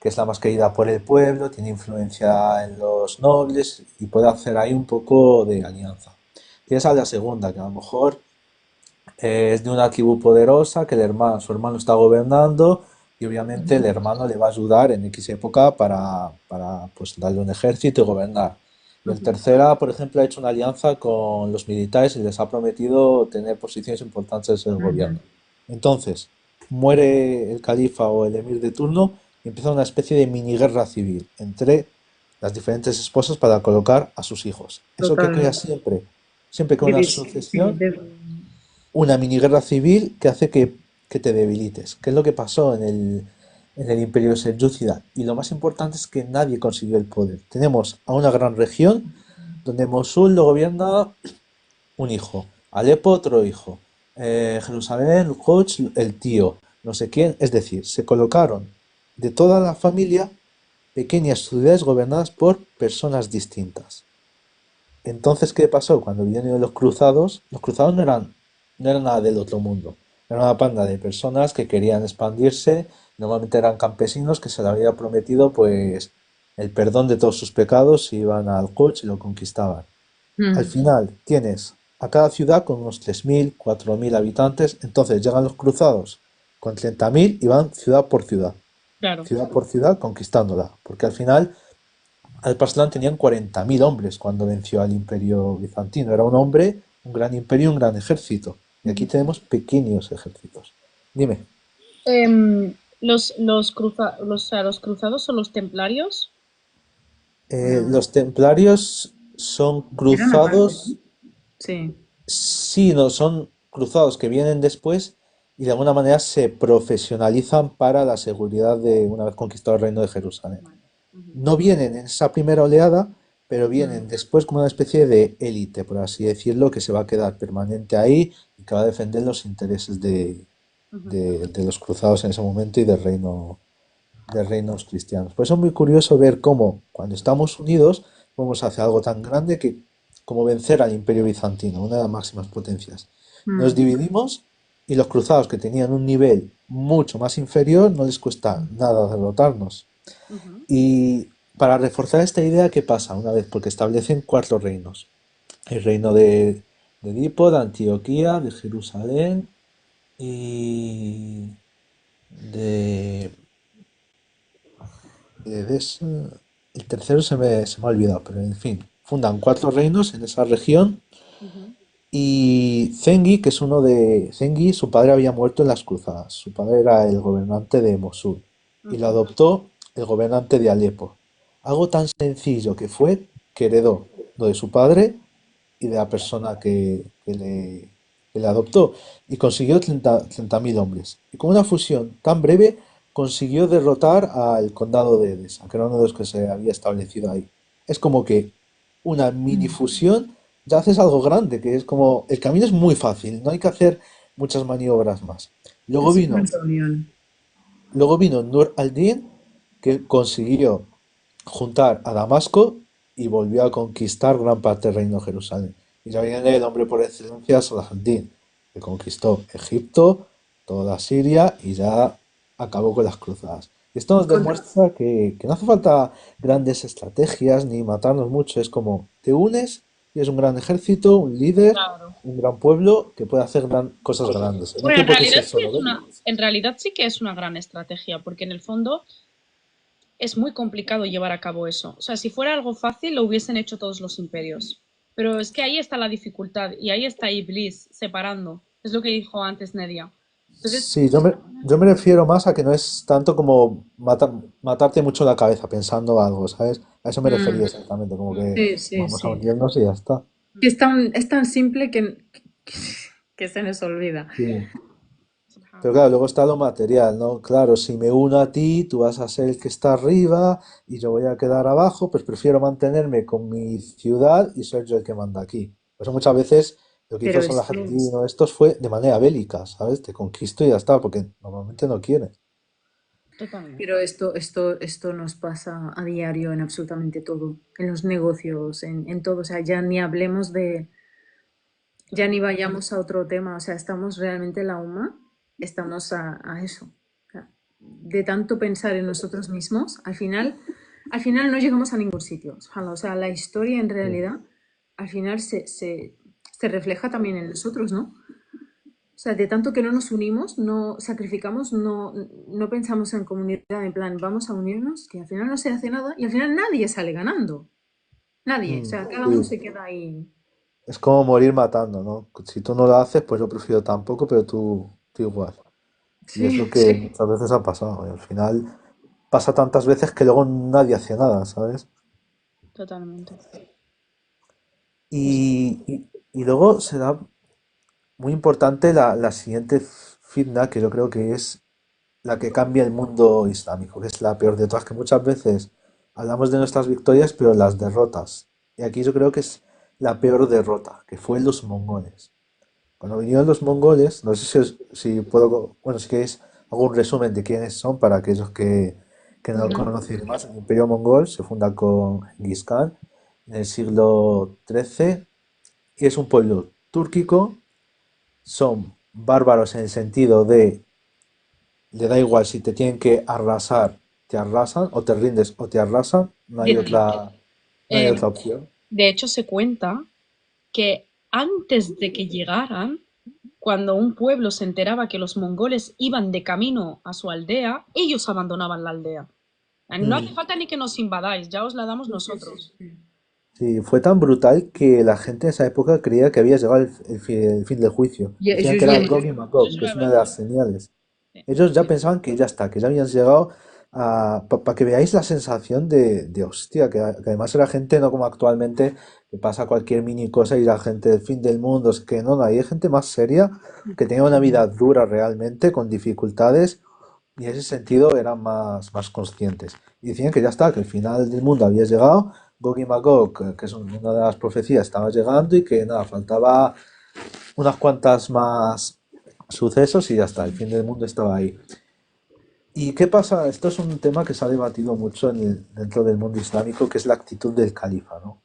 que es la más querida por el pueblo, tiene influencia en los nobles y puede hacer ahí un poco de alianza. Tienes a la segunda, que a lo mejor es de una tribu poderosa, que su hermano está gobernando y obviamente el Ujú. hermano le va a ayudar en X época pues, darle un ejército y gobernar. Y el Ujú. tercera, por ejemplo, ha hecho una alianza con los militares y les ha prometido tener posiciones importantes en el Ujú. gobierno. Entonces, muere el califa o el emir de turno y empieza una especie de mini guerra civil entre las diferentes esposas para colocar a sus hijos. ¿Eso que crea Totalmente. siempre? Siempre con una Sí, sucesión, una mini guerra civil que hace que te debilites. ¿Qué es lo que pasó en el Imperio Selyúcida? Y lo más importante es que nadie consiguió el poder. Tenemos a una gran región donde Mosul lo gobierna un hijo, Alepo otro hijo, Jerusalén, Hutch, el tío, no sé quién. Es decir, se colocaron de toda la familia pequeñas ciudades gobernadas por personas distintas. Entonces, ¿qué pasó? Cuando vinieron los cruzados no eran nada del otro mundo. Era una panda de personas que querían expandirse, normalmente eran campesinos que se les había prometido pues el perdón de todos sus pecados si iban al Quds y lo conquistaban. Al mm, final tienes a cada ciudad con unos 3.000 4.000 habitantes, entonces llegan los cruzados con 30.000 y van Claro. ciudad por ciudad conquistándola, porque al final Alparslan tenían 40.000 hombres cuando venció al imperio bizantino. Era un hombre, un gran imperio, un gran ejército. Y aquí tenemos pequeños ejércitos. Dime, O sea, los cruzados son los templarios. no, los templarios son eran aparte, ¿no? cruzados, Sí. sí, no, son cruzados que vienen después y de alguna manera se profesionalizan para la seguridad de una vez conquistado el reino de Jerusalén. Vale. Ujú. No vienen en esa primera oleada, pero Mm. vienen después como una especie de élite, por así decirlo, que se va a quedar permanente ahí y que va a defender los intereses Ujú. de los cruzados en ese momento y de reinos cristianos. Por eso es muy curioso ver cómo cuando estamos unidos podemos hacer algo tan grande como vencer al Imperio Bizantino, una de las máximas potencias. Nos Mm. dividimos y los cruzados que tenían un nivel mucho más inferior no les cuesta nada derrotarnos. Ujú. Y para reforzar esta idea, ¿qué pasa una vez? Porque establecen cuatro reinos. El reino de Edipo, de Antioquía, de Jerusalén y de, el tercero se me ha olvidado, pero en fin, fundan cuatro reinos en esa región Ujú. y Zengi, que es uno de Zengi, su padre había muerto en las cruzadas. Su padre era el gobernante de Mosul y lo Ujú. adoptó el gobernante de Alepo. Algo tan sencillo que fue que heredó lo de su padre y de la persona que le adoptó y consiguió 30.000 hombres. Y con una fusión tan breve consiguió derrotar al condado de Edesa, que era uno de los que se había establecido ahí. Es como que una mini Mm. fusión ya haces algo grande, que es como el camino es muy fácil, no hay que hacer muchas maniobras más. Luego Es vino una unión. Luego vino Nur al-Din, que consiguió juntar a Damasco y volvió a conquistar gran parte del reino de Jerusalén. Y ya viene el hombre por excelencia, Salah ad-Din, que conquistó Egipto, toda Siria y ya acabó con las cruzadas. Y esto nos Contra- demuestra que no hace falta grandes estrategias ni matarnos mucho, es como te unes y es un gran ejército, un líder, Claro. un gran pueblo que puede hacer cosas grandes. No Bueno, tiene por qué ser solo él. en realidad sí que es una gran estrategia, porque en el fondo es muy complicado llevar a cabo eso. O sea, si fuera algo fácil, lo hubiesen hecho todos los imperios. Pero es que ahí está la dificultad y ahí está Iblis separando. Es lo que dijo antes Nedia. Entonces, Sí, yo me refiero más a que no es tanto como matarte mucho la cabeza pensando algo, ¿sabes? A eso me refería Mm, exactamente, como que sí, sí, vamos a sí. hundirnos y ya está. Que es tan simple que se nos olvida. Sí. Pero claro, luego está lo material, ¿no? Claro, si me uno a ti, tú vas a ser el que está arriba y yo voy a quedar abajo, pues prefiero mantenerme con mi ciudad y ser yo el que manda aquí. Por eso muchas veces lo que hizo Pero Saladin o estos fue de manera bélica, ¿sabes? Te conquisto y ya está, porque normalmente no quieres. totalmente. pero esto nos pasa a diario en absolutamente todo, en los negocios, en todo. O sea, ya ni hablemos ya ni Totalmente. vayamos a otro tema. O sea, estamos realmente la UMA, estamos a eso. O sea, de tanto pensar en nosotros mismos, al final no llegamos a ningún sitio. Ojalá. O sea, la historia en Sí. realidad, al final se refleja también en nosotros, ¿no? O sea, de tanto que no nos unimos, no sacrificamos, no pensamos en comunidad, en plan, vamos a unirnos, que al final no se hace nada y al final nadie sale ganando. Nadie. O sea, cada uno Sí. se queda ahí. Es como morir matando, ¿no? Si tú no lo haces, pues yo prefiero tampoco, pero tú igual. Y es lo Sí, que muchas veces ha pasado. Y al final pasa tantas veces que luego nadie hace nada, ¿sabes? Totalmente. Es- Y luego se da muy importante la siguiente fitna, que yo creo que es la que cambia el mundo islámico, que es la peor de todas, que muchas veces hablamos de nuestras victorias, pero las derrotas. Y aquí yo creo que es la peor derrota, que fue los mongoles. Cuando vinieron los mongoles, no sé si puedo, bueno, si queréis algún resumen de quiénes son para aquellos que no lo Ujú. conocen más. El Imperio Mongol se funda con Genghis Khan en el siglo XIII y es un pueblo túrquico. Son bárbaros en el sentido de le da igual si te tienen que arrasar, te arrasan, o te rindes o te arrasan, no hay De, otra opción. de hecho, se cuenta que antes de que llegaran, cuando un pueblo se enteraba que los mongoles iban de camino a su aldea, ellos abandonaban la aldea. No hace Mm. falta ni que nos invadáis, ya os la damos Sí, sí, sí, nosotros. sí. Sí, fue tan brutal que la gente en esa época creía que había llegado el fin del juicio. Decían que era Gog y Magog, que es una de las señales. Sí. Ellos ya pensaban que ya está, que ya habían llegado para que veáis la sensación de hostia, que además era gente no como actualmente, que pasa cualquier mini cosa y la gente del fin del mundo, es que no, hay gente más seria, que tenía una vida dura realmente, con dificultades, y en ese sentido eran más conscientes. Y decían que ya está, que el final del mundo había llegado, Gog y Magog, que es una de las profecías, estaba llegando y que nada, faltaba unas cuantas más sucesos y ya está, el fin del mundo estaba ahí. ¿Y qué pasa? Esto es un tema que se ha debatido mucho dentro del mundo islámico, que es la actitud del califa, ¿no?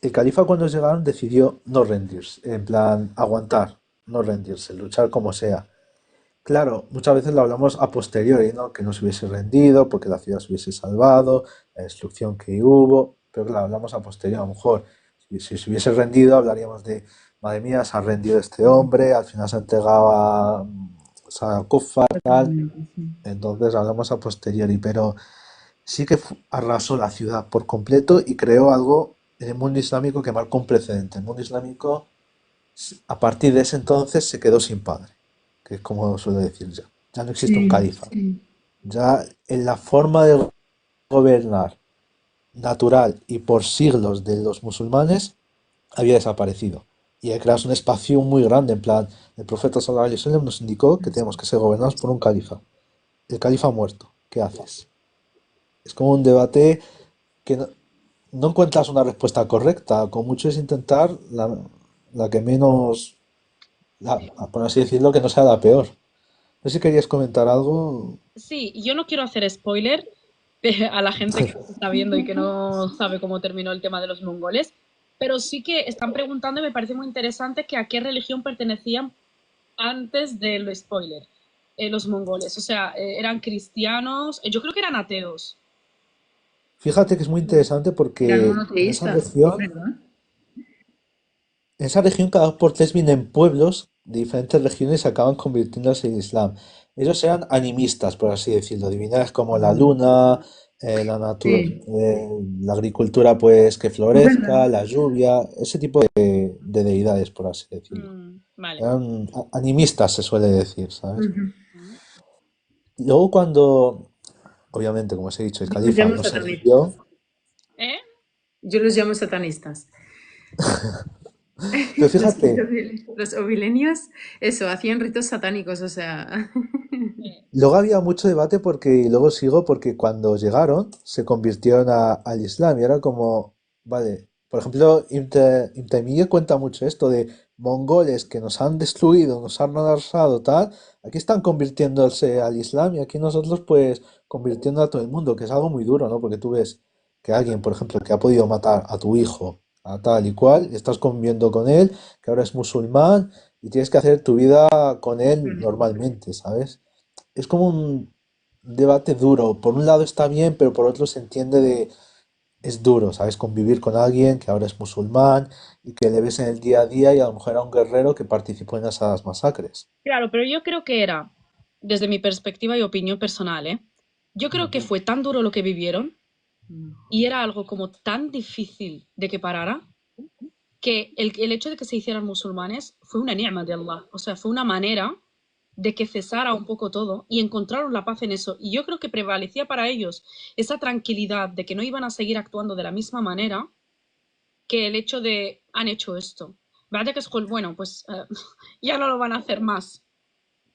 El califa cuando llegaron decidió no rendirse, en plan aguantar, no rendirse, luchar como sea. Claro, muchas veces lo hablamos a posteriori, ¿no? Que no se hubiese rendido, porque la ciudad se hubiese salvado, la destrucción que hubo, pero claro, hablamos a posteriori. A lo mejor, si se hubiese rendido, hablaríamos de, madre mía, se ha rendido este hombre, al final se entregaba a Kufar, tal. Totalmente, sí. Entonces hablamos a posteriori, pero sí que arrasó la ciudad por completo y creó algo en el mundo islámico que marcó un precedente. El mundo islámico, a partir de ese entonces, se quedó sin padre, que es como suele decir ya. Ya no existe un Sí, califa. sí. Ya en la forma de gobernar natural y por siglos de los musulmanes había desaparecido. Y hay creado un espacio muy grande, en plan, el profeta sallallahu alaihi wasallam nos indicó que tenemos que ser gobernados por un califa. El califa ha muerto, ¿qué haces? Es como un debate que no encuentras una respuesta correcta, con mucho es intentar la que menos, por así decirlo, que no sea la peor. No sé si querías comentar algo. Sí, yo no quiero hacer spoiler a la gente que nos está viendo y que no sabe cómo terminó el tema de los mongoles, pero sí que están preguntando y me parece muy interesante que a qué religión pertenecían antes del spoiler, los mongoles. O sea, eran cristianos, yo creo que eran ateos. Fíjate que es muy interesante Eran porque monoteístas, ¿verdad? en esa región cada dos por tres vienen pueblos de diferentes regiones y acaban convirtiéndose en Islam. Ellos eran animistas, por así decirlo, divinidades como la luna, Sí, la agricultura pues que es verdad. florezca, la lluvia, ese tipo de deidades, por así decirlo. Vale. Eran animistas, se suele decir, ¿sabes? Ujú. Mm. Y luego cuando, obviamente, como os he dicho, el Yo los califa llamo no se satanistas. rindió, ¿Eh? Yo los llamo satanistas. pero Los, fíjate, los obilenios, eso, hacían ritos satánicos, o sea. luego había mucho debate porque, y luego sigo, porque cuando llegaron se convirtieron al Islam y era como, vale, por ejemplo, Ibn Taymiyya cuenta mucho esto de mongoles que nos han destruido, nos han arrasado, tal, aquí están convirtiéndose al Islam y aquí nosotros pues convirtiendo a todo el mundo, que es algo muy duro, ¿no? Porque tú ves que alguien, por ejemplo, que ha podido matar a tu hijo, a tal y cual, y estás conviviendo con él, que ahora es musulmán y tienes que hacer tu vida con él normalmente, ¿sabes? Es como un debate duro. Por un lado está bien, pero por otro se entiende de... Es duro, ¿sabes? Convivir con alguien que ahora es musulmán y que le ves en el día a día y a lo mejor era un guerrero que participó en esas masacres. Claro, pero yo creo que era, desde mi perspectiva y opinión personal, ¿eh? Yo creo que fue tan duro lo que vivieron y era algo como tan difícil de que parara que el hecho de que se hicieran musulmanes fue una ni'ma de Allah. O sea, fue una manera de que cesara un poco todo y encontraron la paz en eso. Y yo creo que prevalecía para ellos esa tranquilidad de que no iban a seguir actuando de la misma manera que el hecho de han hecho esto. ¿Verdad que es bueno, pues ya no lo van a hacer más.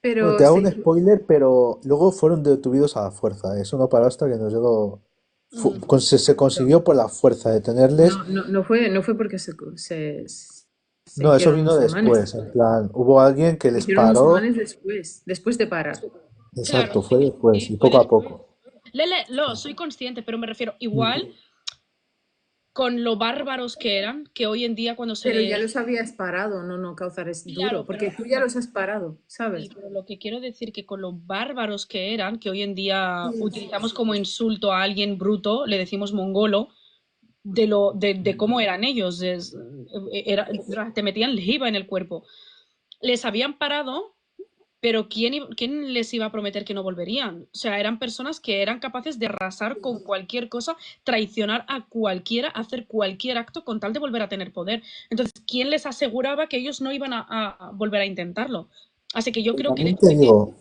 Bueno, Pero te hago un se, spoiler, pero luego fueron detenidos a la fuerza. Es una palabra que nos llegó... Mm. se consiguió por la fuerza de tenerles. no fue porque se No, eso hicieron vino musulmanes. después. En plan, hubo alguien que Se les hicieron paró. musulmanes después de parar. Claro, Exacto, fue sí, después sí, y fue poco a después. poco. Soy consciente, pero me refiero Mm. igual con lo bárbaros que eran, que hoy en día cuando se Pero ya les... los habías parado, no, no, Cauzar es duro, Claro, pero porque tú ya los has parado, sí, ¿sabes? pero lo que quiero decir que con lo bárbaros que eran, que hoy en día utilizamos como insulto a alguien bruto, le decimos mongolo, de cómo eran ellos, te metían lejía en el cuerpo. Les habían parado, pero ¿quién les iba a prometer que no volverían? O sea, eran personas que eran capaces de arrasar con cualquier cosa, traicionar a cualquiera, hacer cualquier acto con tal de volver a tener poder. Entonces, ¿quién les aseguraba que ellos no iban a volver a intentarlo? Así que yo creo que el También hecho te de que... digo,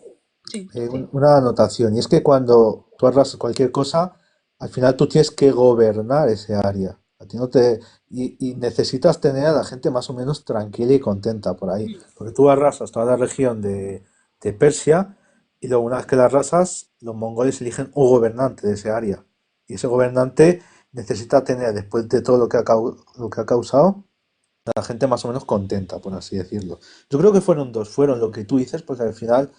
Sí. una anotación, y es que cuando tú arrasas cualquier cosa, al final tú tienes que gobernar ese área. A ti no te, y necesitas tener a la gente más o menos tranquila y contenta por ahí. Porque tú arrasas toda la región de Persia y luego una vez que la arrasas, los mongoles eligen un gobernante de ese área. Y ese gobernante necesita tener, después de todo lo que ha causado, a la gente más o menos contenta, por así decirlo. Yo creo que fueron dos, fueron lo que tú dices, porque al final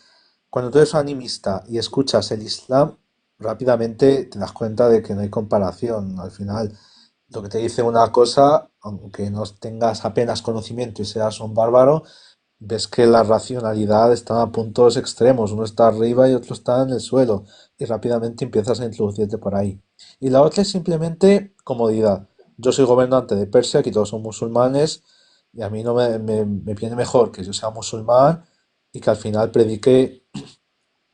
cuando tú eres animista y escuchas el Islam, rápidamente te das cuenta de que no hay comparación. Al final, lo que te dice una cosa, aunque no tengas apenas conocimiento y seas un bárbaro, ves que la racionalidad está a puntos extremos, uno está arriba y otro está en el suelo, y rápidamente empiezas a introducirte por ahí. Y la otra es simplemente comodidad. Yo soy gobernante de Persia, aquí todos son musulmanes, y a mí no me viene mejor que yo sea musulmán y que al final predique,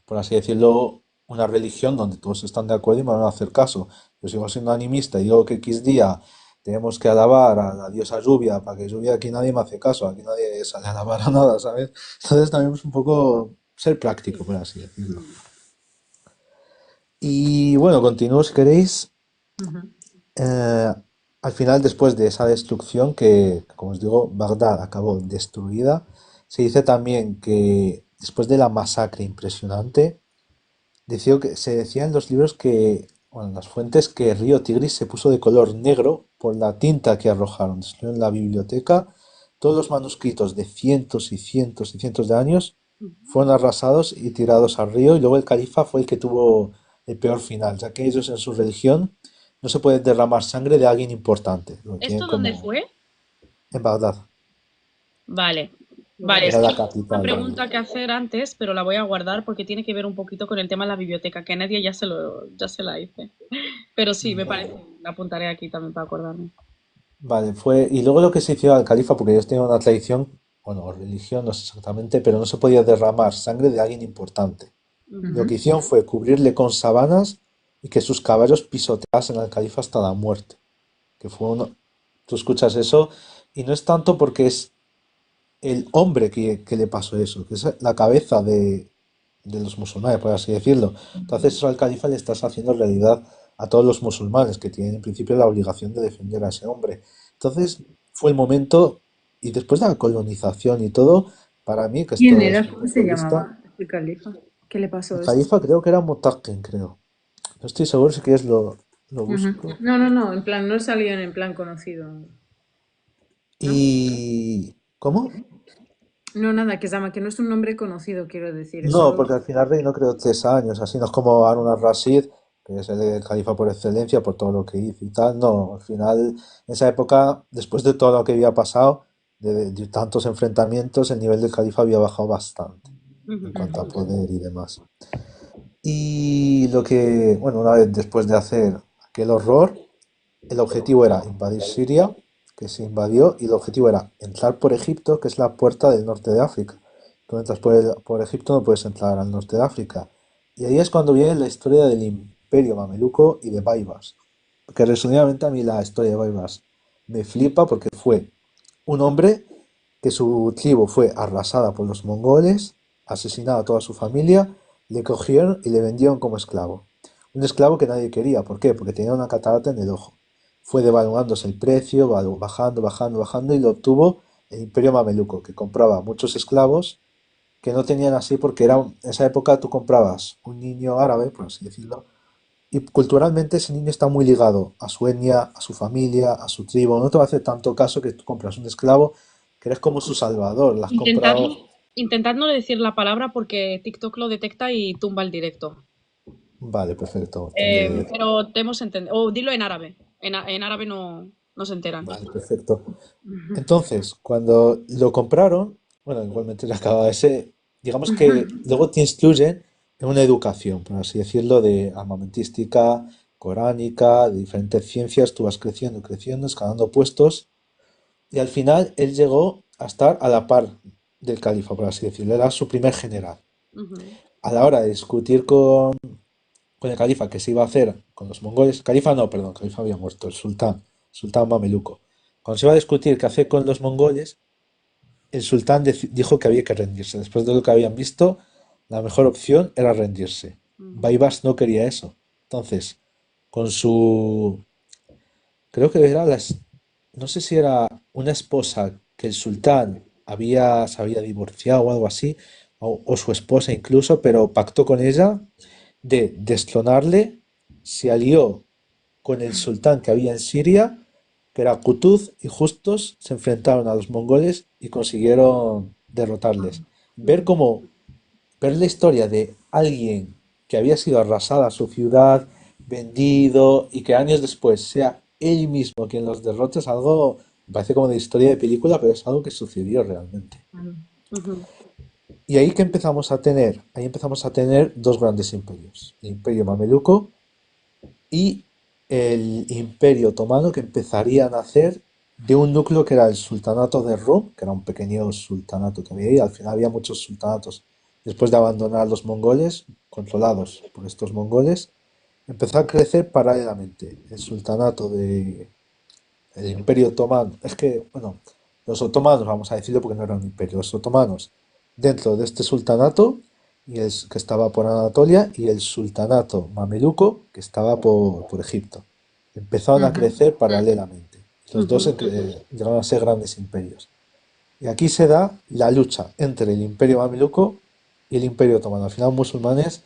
por así decirlo, una religión donde todos están de acuerdo y me van a hacer caso. Yo sigo siendo animista y digo que X día tenemos que alabar a la diosa lluvia para que lluvia aquí nadie me hace caso, aquí nadie sale a alabar a nada, ¿sabes? Entonces también es un poco ser práctico, por así decirlo. Y bueno, continúo si queréis. Ujú. Eh, Al final, después de esa destrucción, que como os digo, Bagdad acabó destruida, se dice también que después de la masacre impresionante, se decía en los libros que, bueno, en las fuentes, que el río Tigris se puso de color negro por la tinta que arrojaron. Destruyeron la biblioteca, todos los manuscritos de cientos y cientos y cientos de años fueron arrasados y tirados al río, y luego el califa fue el que tuvo el peor final, ya que ellos en su religión no se puede derramar sangre de alguien importante, lo tienen ¿Esto dónde como fue? en Bagdad, Vale, vale, Vale. es era que la tengo una capital de ellos. pregunta que hacer antes, pero la voy a guardar porque tiene que ver un poquito con el tema de la biblioteca, que Nadia ya se la hice. Pero sí, me parece, la apuntaré aquí también para acordarme. Vale, y luego lo que se hizo al califa, porque ellos tenían una tradición, bueno, o religión, no sé exactamente, pero no se podía derramar sangre de alguien importante. Lo Ujú. que hicieron fue cubrirle con sábanas y que sus caballos pisoteasen al califa hasta la muerte. Que fue uno, tú escuchas eso y no es tanto porque es el hombre que le pasó eso, que es la cabeza de los musulmanes, por así decirlo. Entonces eso al califa le estás haciendo realidad a todos los musulmanes que tienen en principio la obligación de defender a ese hombre. Entonces fue el momento, y después de la colonización y todo, para mí, que ¿Quién esto es era? mi ¿Cómo se punto de vista, llamaba este califa? ¿Qué le el pasó esto? califa creo que era Mutakin, creo. No estoy seguro, si quieres lo Ujú. busco. No, no, no, en plan, no salían en plan conocido, ¿no? Y... ¿Cómo? No, nada, que no es un nombre conocido, quiero decir, es No, solo... porque al final reinó creo 3 años, así no es como Harun al-Rashid, que es el califa por excelencia por todo lo que hizo y tal. No, al final, en esa época, después de todo lo que había pasado, de tantos enfrentamientos, el nivel del califa había bajado bastante en Ujú. cuanto a Ujú. poder y demás. Y lo que, bueno, una vez después de hacer aquel horror, el objetivo era invadir Siria, que se invadió, y el objetivo era entrar por Egipto, que es la puerta del norte de África. Tú entras por Egipto, no puedes entrar al norte de África. Y ahí es cuando viene la historia del Imperio Mameluco y de Baibars. Que resumidamente a mí la historia de Baibars me flipa porque fue un hombre que su tribu fue arrasada por los mongoles, asesinada a toda su familia, le cogieron y le vendieron como esclavo. Un esclavo que nadie quería, ¿por qué? Porque tenía una catarata en el ojo. Fue devaluándose el precio, bajando, bajando, bajando, y lo obtuvo el Imperio Mameluco, que compraba muchos esclavos que no tenían así porque en esa época tú comprabas un niño árabe, por así decirlo, y culturalmente ese niño está muy ligado a su etnia, a su familia, a su tribu. No te va a hacer tanto caso que tú compras un esclavo que eres como su salvador. Le has Intentad, comprado. intentad no decir la palabra porque TikTok lo detecta y tumba el directo. Vale, perfecto. Pero te hemos entendido. O dilo en árabe. En árabe no se enteran. Vale, perfecto. Entonces, cuando lo compraron, bueno, igualmente le acababa ese, digamos que luego te instruyen en una educación, por así decirlo, de armamentística, coránica, de diferentes ciencias, tú vas creciendo, creciendo, escalando puestos, y al final él llegó a estar a la par del califa, por así decirlo, era su primer general. Ujú. A la hora de discutir con el califa que se iba a hacer con los mongoles, califa no, perdón, califa había muerto, sultán mameluco. Cuando se iba a discutir qué hacer con los mongoles, el sultán dijo que había que rendirse. Después de lo que habían visto, la mejor opción era rendirse. Ujú. Baibars no quería eso. Entonces, con su... Creo que era no sé si era una esposa que el sultán se había divorciado o algo así, o su esposa incluso, pero pactó con ella de destronarle, se alió con el sultán que había en Siria, que era Qutuz, y justos se enfrentaron a los mongoles y consiguieron derrotarles. Ver Ujú. cómo, ver la historia de alguien que había sido arrasada a su ciudad, vendido, y que años después sea él mismo quien los derrota, es algo, me parece como de historia de película, pero es algo que sucedió realmente. Ujú, Y ahí que empezamos a tener, ahí empezamos a tener dos grandes imperios, el imperio mameluco y el imperio otomano, que empezaría a nacer de un núcleo que era el sultanato de Rum, que era un pequeño sultanato que había ahí. Al final había muchos sultanatos. Después de abandonar a los mongoles, controlados por estos mongoles, empezó a crecer paralelamente el sultanato de el imperio otomano. Es que, bueno, los otomanos, vamos a decirlo porque no era un imperio, los otomanos dentro de este sultanato que estaba por Anatolia, y el sultanato mameluco que estaba por Egipto. Empezaron a Ujú. crecer paralelamente. Los dos ujú, llegaron a ser grandes imperios. Y aquí se da la lucha entre el imperio mameluco y el imperio otomano. Al final, musulmanes,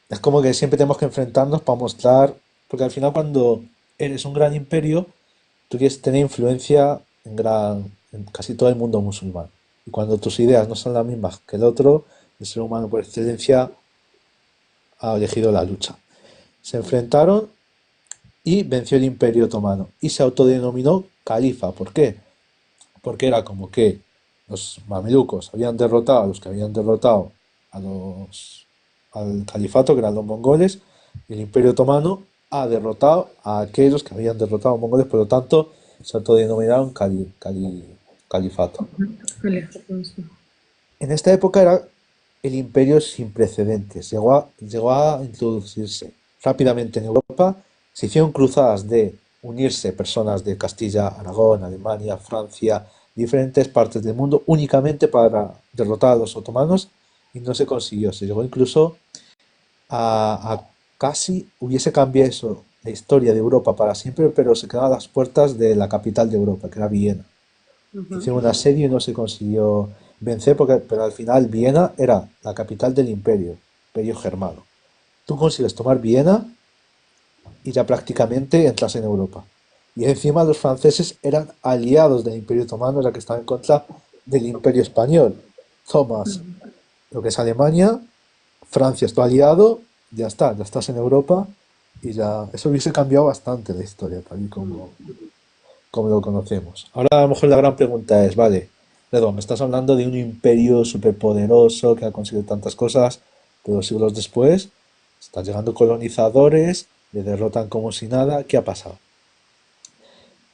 es como que siempre tenemos que enfrentarnos para mostrar, porque al final cuando eres un gran imperio, tú quieres tener influencia en casi todo el mundo musulmán. Y cuando tus ideas no son las mismas que el otro, el ser humano por excelencia ha elegido la lucha. Se enfrentaron y venció el imperio otomano. Y se autodenominó califa. ¿Por qué? Porque era como que los mamelucos habían derrotado a los que habían derrotado al califato, que eran los mongoles, y el imperio otomano ha derrotado a aquellos que habían derrotado a los mongoles, por lo tanto se autodenominaron califato. Califato, sí. En esta época era el imperio sin precedentes, llegó a introducirse rápidamente en Europa, se hicieron cruzadas de unirse personas de Castilla, Aragón, Alemania, Francia, diferentes partes del mundo, únicamente para derrotar a los otomanos, y no se consiguió. Se llegó incluso a casi hubiese cambiado eso, la historia de Europa para siempre, pero se quedaba a las puertas de la capital de Europa, que era Viena. ujú. Hicieron un asedio y no se consiguió vencer, pero al final Viena era la capital del imperio germano. Tú consigues tomar Viena y ya prácticamente entras en Europa. Y encima los franceses eran aliados del imperio otomano, ya que estaban en contra del imperio español. Tomas lo que es Alemania, Francia es tu aliado, ya está, ya estás en Europa, y ya eso hubiese cambiado bastante la historia, tal y como lo conocemos. Ahora a lo mejor la gran pregunta es, vale, Redo, me estás hablando de un imperio superpoderoso que ha conseguido tantas cosas, pero siglos después están llegando colonizadores, le derrotan como si nada, ¿qué ha pasado?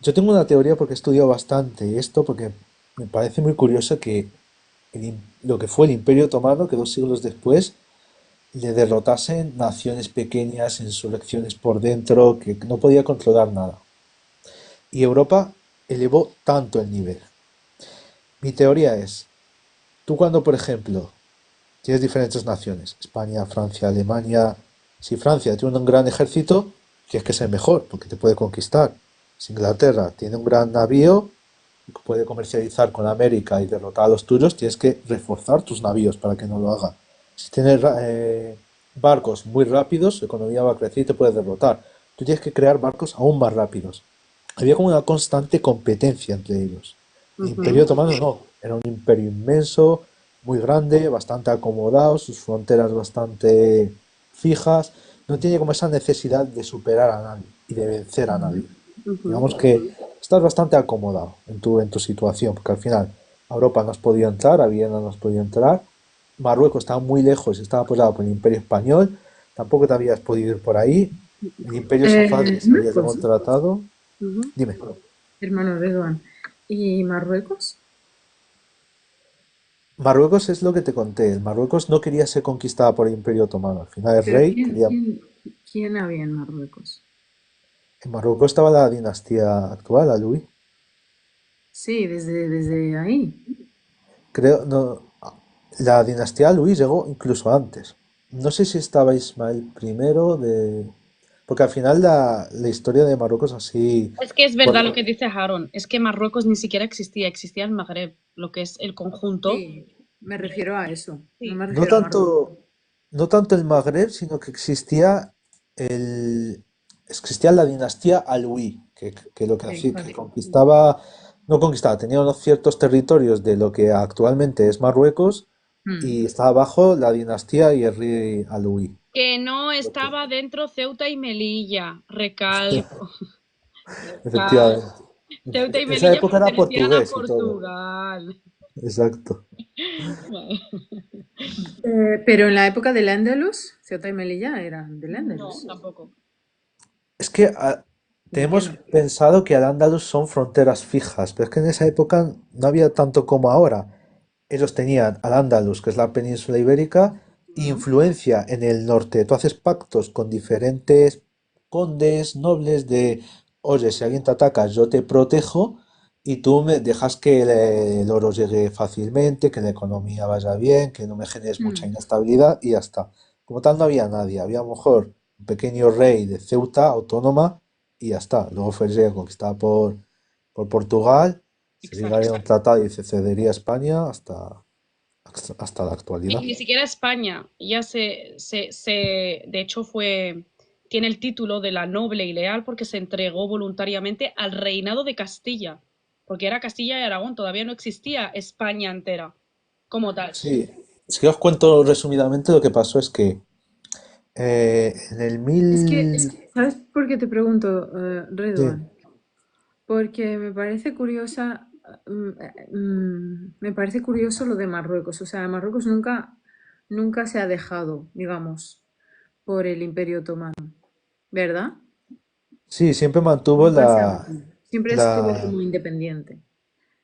Yo tengo una teoría porque he estudiado bastante esto, porque me parece muy curioso que lo que fue el Imperio Otomano, que 2 siglos después le derrotasen naciones pequeñas, insurrecciones por dentro, que no podía controlar nada. Y Europa elevó tanto el nivel. Mi teoría es, tú cuando, por ejemplo, tienes diferentes naciones, España, Francia, Alemania, si Francia tiene un gran ejército, tienes que ser mejor, porque te puede conquistar. Si Inglaterra tiene un gran navío, que puede comercializar con América y derrotar a los tuyos, tienes que reforzar tus navíos para que no lo haga. Si tienes barcos muy rápidos, su economía va a crecer y te puede derrotar. Tú tienes que crear barcos aún más rápidos. Había como una constante competencia entre ellos. El Imperio Ujú, Otomano no, era un imperio inmenso, muy grande, bastante acomodado, sus fronteras bastante fijas, no tiene como esa necesidad de superar a nadie y de vencer a nadie. ujú. Digamos que estás bastante acomodado en tu situación, porque al final a Europa no has podido entrar, a Viena no has podido entrar, Marruecos estaba muy lejos y estaba apoyado por el Imperio Español, tampoco te habías podido ir por ahí, el Imperio Safávida se había Marruecos, contratado. Ujú. Dime. hermano Redouan. ¿Y Marruecos? Marruecos es lo que te conté. El Marruecos no quería ser conquistada por el Imperio Otomano. Al final el ¿Pero rey quería. quién había en Marruecos? En Marruecos estaba la dinastía actual, la Louis. Sí, desde ahí. Creo, no, la dinastía Louis llegó incluso antes. No sé si estaba Ismael I de. Porque al final la historia de Marruecos así. Es que es por- verdad lo que dice Aaron, es que Marruecos ni siquiera existía, existía el Magreb, lo que es el conjunto. Sí, me refiero a eso. No Sí. me No refiero a Marruecos. tanto, no tanto el Magreb, sino que existía la dinastía Alauí, que lo que Sí. hacía, que conquistaba, no conquistaba, tenía unos ciertos territorios de lo que actualmente es Marruecos, Mm. y estaba bajo la dinastía y el rey Alauí. Que no estaba dentro Ceuta y Melilla, recalco. Efectivamente. Ceuta y En esa Melilla época era pertenecían a portugués y todo. Portugal. Exacto. Vale. Pero en la época del Andalus, Ceuta y Melilla eran del No, Andalus. tampoco. Es que ¿Cómo que tenemos no? pensado que Al-Ándalus son fronteras fijas, pero es que en esa época no había tanto como ahora. Ellos tenían Al-Ándalus, que es la península ibérica, e ¿No? influencia en el norte. Tú haces pactos con diferentes condes, nobles, de, oye, si alguien te ataca, yo te protejo y tú me dejas que el oro llegue fácilmente, que la economía vaya bien, que no me generes mucha Mm. inestabilidad y ya está. Como tal, no había nadie. Había a lo mejor un pequeño rey de Ceuta, autónoma, y ya está. Luego fue conquistada por Portugal, se llegaría a Exacto. un tratado y se cedería a España hasta la Y actualidad. ni siquiera España, ya de hecho tiene el título de la noble y leal porque se entregó voluntariamente al reinado de Castilla, porque era Castilla y Aragón, todavía no existía España entera como tal. Sí, si os cuento resumidamente lo que pasó es que en el ¿Sabes por qué te pregunto, sí, Redwan? Porque me parece curioso lo de Marruecos. O sea, Marruecos nunca se ha dejado, digamos, por el Imperio Otomano, ¿verdad? sí, siempre mantuvo Nunca se ha metido. Siempre estuvo la, como independiente.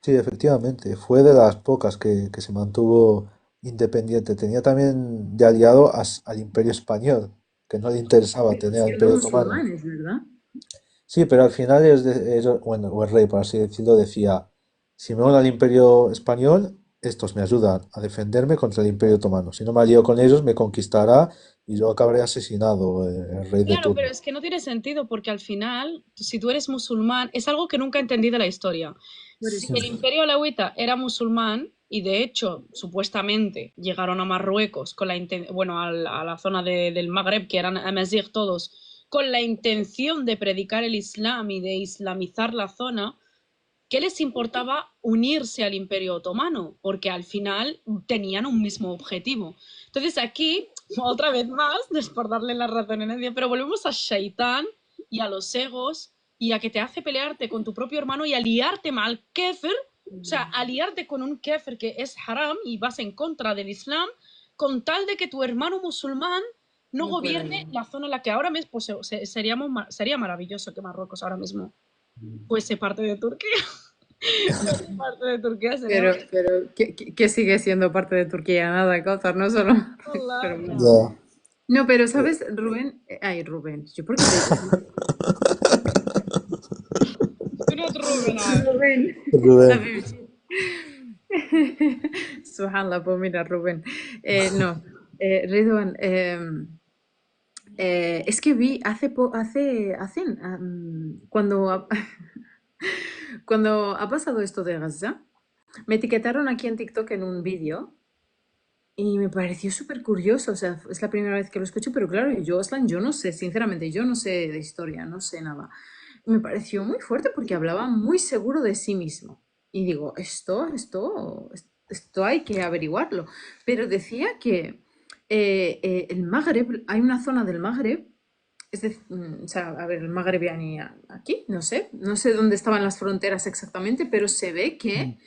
sí, efectivamente, fue de las pocas que se mantuvo independiente. Tenía también de aliado al Imperio Español, que no le interesaba Pero tener al siendo Imperio Otomano. musulmanes, ¿verdad? Sí, pero al final bueno, o el rey, por así decirlo, decía, si me uno al Imperio Español, estos me ayudan a defenderme contra el Imperio Otomano. Si no me alío con ellos, me conquistará y yo acabaré asesinado, el rey de Claro, pero turno. es que no tiene sentido porque al final, si tú eres musulmán, es algo que nunca entendí de la historia. Por Si eso. el imperio alauita era musulmán y de hecho, supuestamente, llegaron a Marruecos con bueno, a la zona del Magreb, que eran amazigh todos, con la intención de predicar el Islam y de islamizar la zona, ¿qué les importaba unirse al Imperio Otomano? Porque al final tenían un mismo objetivo. Entonces aquí, otra vez más, no es por darle la razón a nadie, pero volvemos a Shaitán y a los egos y a que te hace pelearte con tu propio hermano y aliarte mal kefir, o sea, aliarte con un kefir que es haram y vas en contra del Islam, con tal de que tu hermano musulmán no No puede gobierne ir. la zona en la que ahora mismo pues, sería maravilloso que Marruecos ahora mismo fuese parte de Turquía. Fuese parte de Turquía sería Pero ¿qué sigue siendo parte de Turquía? Nada, Kautar, no solo. Pero maravilloso. bueno. Ya. No, pero ¿sabes, Rubén? Ay, Rubén, ¿yo por qué te he dicho Rubén? Spirit Ruben, a ver. Rubén. Rubén. Habibji. Subhanallah, pues mira, Rubén. No, Ridwan, es que vi cuando cuando ha pasado esto de Gaza, me etiquetaron aquí en TikTok en un vídeo y me pareció súper curioso. O sea, es la primera vez que lo escucho, pero claro, yo, Aslan, yo no sé, sinceramente, yo no sé de historia, no sé nada. Me pareció muy fuerte porque hablaba muy seguro de sí mismo. Y digo, esto hay que averiguarlo. Pero decía que el Magreb, hay una zona del Magreb, o sea, a ver, el Magreb yani aquí, no sé dónde estaban las fronteras exactamente, pero se ve que